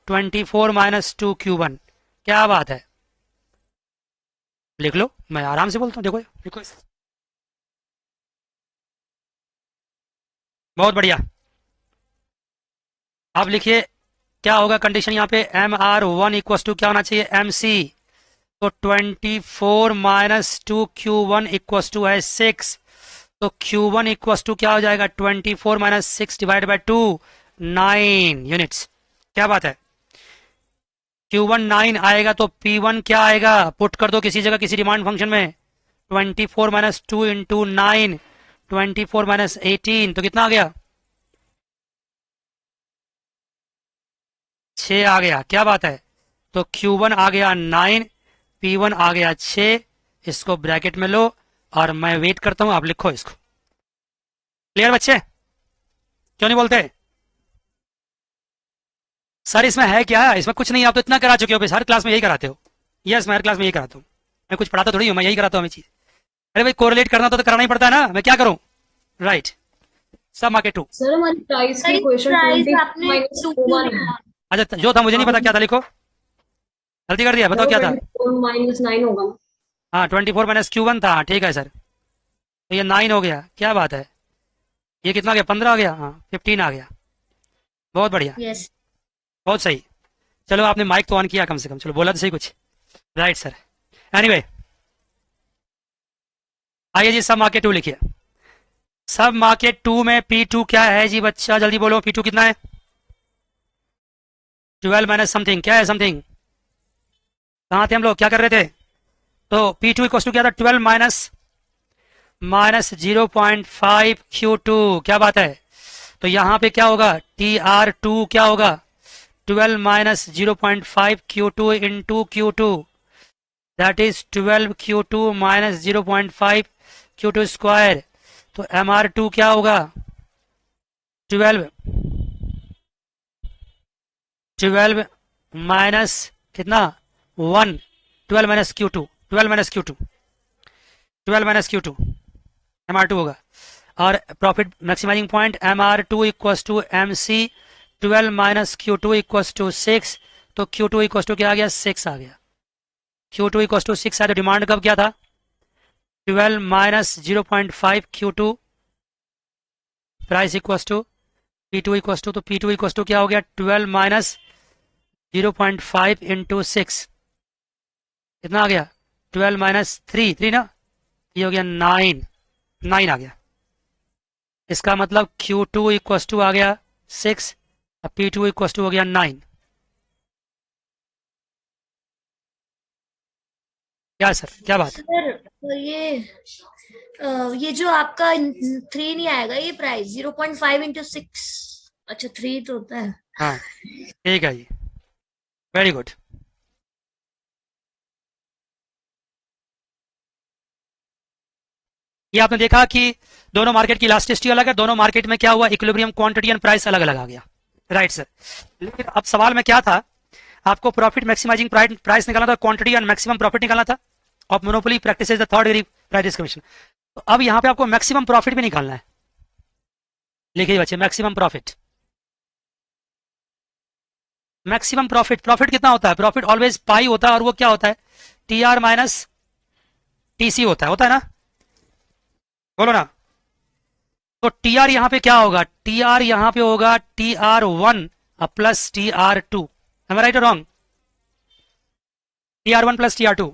24 minus 2 Q1। क्या बात है? लिख लो, मैं आराम से बोलता हूँ, देखो देखो। बहुत बढ़िया। अब लिखिए क्या होगा कंडीशन यहाँ पे, MR1 इक्वल टू क्या होना चाहिए? MC। तो 24 माइनस 2 Q1 इक्वल टू है 6, तो Q1 इक्वल टू क्या हो जाएगा? 24 माइनस 6 डिवाइड बाई 2, 9 यूनिट्स। क्या बात है? Q1 9 आएगा तो P1 क्या आएगा, पुट कर दो किसी जगह किसी डिमांड फंक्शन में, 24 माइनस 2 इंटू 9, 24 माइनस 18, तो कितना आ गया, 6 आ गया। क्या बात है, तो Q1 आ गया 9, P1 आ गया 6, इसको ब्रैकेट में लो और मैं वेट करता हूं, आप लिखो इसको। क्लियर बच्चे, क्यों नहीं बोलते सर इसमें है क्या, इसमें कुछ नहीं, आप तो इतना करा चुके हो, हर क्लास में यही कराते हो। यस मैं हर क्लास में यही कराता हूँ, मैं कुछ पढ़ाता थोड़ी हूँ, मैं यही कराता हूँ चीज। अरे भाई कोरिलेट करना तो कराना ही पड़ता है ना, मैं क्या करूँ, राइट। सब मार्केट 2। सर हमारी प्राइस की क्वेश्चन प्राइस 20 आपने माइनस 2 1 अच्छा जो था मुझे नहीं पता क्या था, लिखो, गलती कर दिया, बताओ क्या था। माइनस 9 होगा। हाँ 24 माइनस Q1 था, ठीक है सर, तो ये 9 हो गया। क्या बात है, ये कितना आ गया, 15 आ गया, हाँ 15 आ गया, बहुत बढ़िया, यस बहुत सही। चलो आपने माइक तो ऑन किया कम से कम, चलो बोला तो सही कुछ, राइट सर। एनीवे आइए जी, सब मार्केट 2 लिखिए। सब मार्केट 2 में P2 क्या है जी बच्चा, जल्दी बोलो, P2 कितना है, 12 माइनस समथिंग, क्या है समथिंग, कहाँ थे हम लोग, क्या कर रहे थे, तो P2 इक्वल टू क्या था, 12 माइनस 0.5 Q2, क्या बात है, तो यहाँ पे क्या होगा, TR2 क्या होगा, 12 minus 0.5 Q2 into Q2, that is 12 Q2 minus 0.5 Q2 square, तो MR2 क्या होगा, 12 माइनस कितना 1, 12 minus Q2, 12 minus Q2, 12 minus Q2 MR2 होगा। और profit maximising point MR2 equals to MC 12 minus Q2 equals to 6, तो Q2 equals to क्या आ गया, 6 आ गया। Q2 इक्वल्स टू 6 आया, तो डिमांड कब क्या था, 12 minus 0.5 Q2 price equals to P2 equals to, तो P2 इक्वल्स टू क्या हो गया, 12 माइनस 0.5 इंटू 6, कितना आ गया, 12 माइनस 3 ना, ये हो गया 9 आ गया। इसका मतलब Q2 इक्वल्स टू आ गया 6 और P2 इक्वल्स टू हो गया 9। क्या सर, क्या बात, सर तो ये जो आपका 3 नहीं आएगा, ये प्राइस 0.5 इंटू 6, अच्छा 3 तो होता है। हाँ ठीक है जी, वेरी गुड। ये आपने देखा कि दोनों मार्केट की इलास्टिसिटी अलग है, दोनों मार्केट में क्या हुआ, इक्विलिब्रियम क्वांटिटी एंड प्राइस अलग अलग आ गया, राइट सर। लेकिन अब सवाल में क्या था, आपको प्रॉफिट मैक्सिमाइजिंग प्राइस निकालना था, क्वांटिटी एंड मैक्सिमम प्रॉफिट निकालना था, और monopoly practice is the third degree price discrimination. तो अब यहाँ पे आपको मैक्सिमम प्रॉफिट भी निकालना है, लिखिए बच्चे, maximum profit. Maximum profit, profit कितना होता है, प्रॉफिट ऑलवेज पाई होता है, और वो क्या होता है, TR माइनस TC होता है ना, बोलो ना। तो TR यहाँ पे क्या होगा, TR यहाँ पे होगा TR1 plus TR2, M I right और wrong, TR1 plus TR2।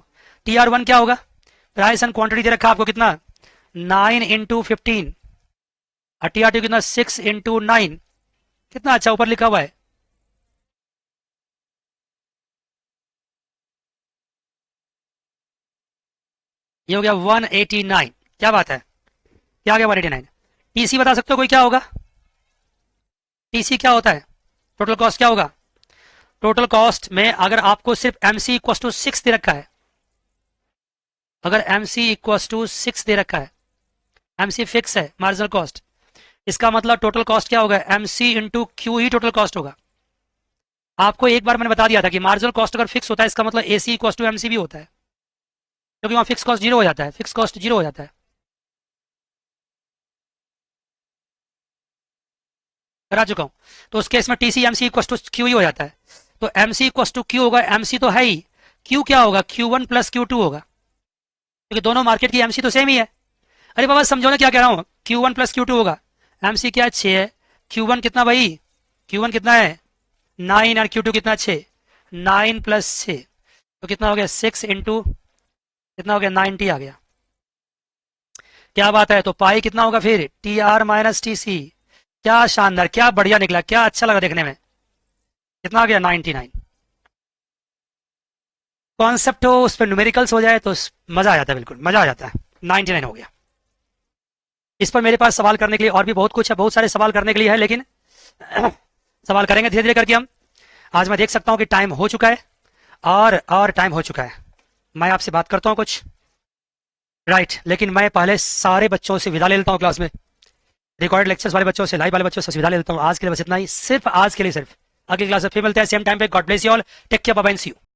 TR1 क्या होगा, प्राइस एंड क्वांटिटी दे रखा आपको कितना, 9 इंटू 15, और TR2 कितना, 6 इंटू 9, कितना अच्छा ऊपर लिखा हुआ है, ये हो गया 189, क्या बात है, क्या आ गया 189। TC बता सकते हो कोई क्या होगा, TC क्या होता है, टोटल कॉस्ट क्या होगा, टोटल कॉस्ट में अगर आपको सिर्फ MC इक्वल टू 6 दे रखा है, अगर MC इक्वल टू 6 दे रखा है, MC फिक्स है मार्जिनल कॉस्ट, इसका मतलब टोटल कॉस्ट क्या होगा, MC इंटू Q ही टोटल कॉस्ट होगा। आपको एक बार मैंने बता दिया था कि मार्जिनल कॉस्ट अगर फिक्स होता है, इसका मतलब AC इक्वल टू MC भी होता है, क्योंकि वहां फिक्स कॉस्ट जीरो हो जाता है, फिक्स कॉस्ट जीरो हो जाता है। करा चुका हूं, तो उस केस में TC MC equal to Q ही हो जाता है, तो MC इक्वल टू Q होगा, MC तो है ही, Q क्या होगा, Q1 प्लस Q2 होगा, क्योंकि दोनों मार्केट की MC तो सेम ही है। अरे बाबा समझो ना क्या कह रहा हूँ, Q1 प्लस Q2 होगा, MC क्या है 6 है, Q1 कितना भाई, Q1 कितना है 9 और Q2 कितना 6, 9 प्लस 6, तो कितना हो गया 6 इंटू कितना हो गया 90 आ गया। क्या बात है, तो पाई कितना होगा फिर, TR माइनस TC, क्या शानदार, क्या बढ़िया निकला, क्या अच्छा लगा देखने में, कितना आ गया 99। कॉन्सेप्ट हो, उस पर न्यूमेरिकल्स हो जाए तो मजा आ जाता है, बिल्कुल मजा आ जाता है। 99 हो गया। इस पर मेरे पास सवाल करने के लिए और भी बहुत कुछ है, बहुत सारे सवाल करने के लिए है, लेकिन सवाल करेंगे धीरे धीरे करके हम। आज मैं देख सकता हूं कि टाइम हो चुका है, और टाइम हो चुका है। मैं आपसे बात करता हूं कुछ, राइट, लेकिन मैं पहले सारे बच्चों से विदा ले लेता हूं क्लास में, रिकॉर्डेड लेक्चर्स वाले बच्चों से, लाइव वाले बच्चों से विदा ले लेता हूं। आज के लिए बस इतना ही, सिर्फ आज के लिए सिर्फ। अगली क्लास में फिर मिलते हैं सेम टाइम पे। God bless you all, take care, bye bye, see you.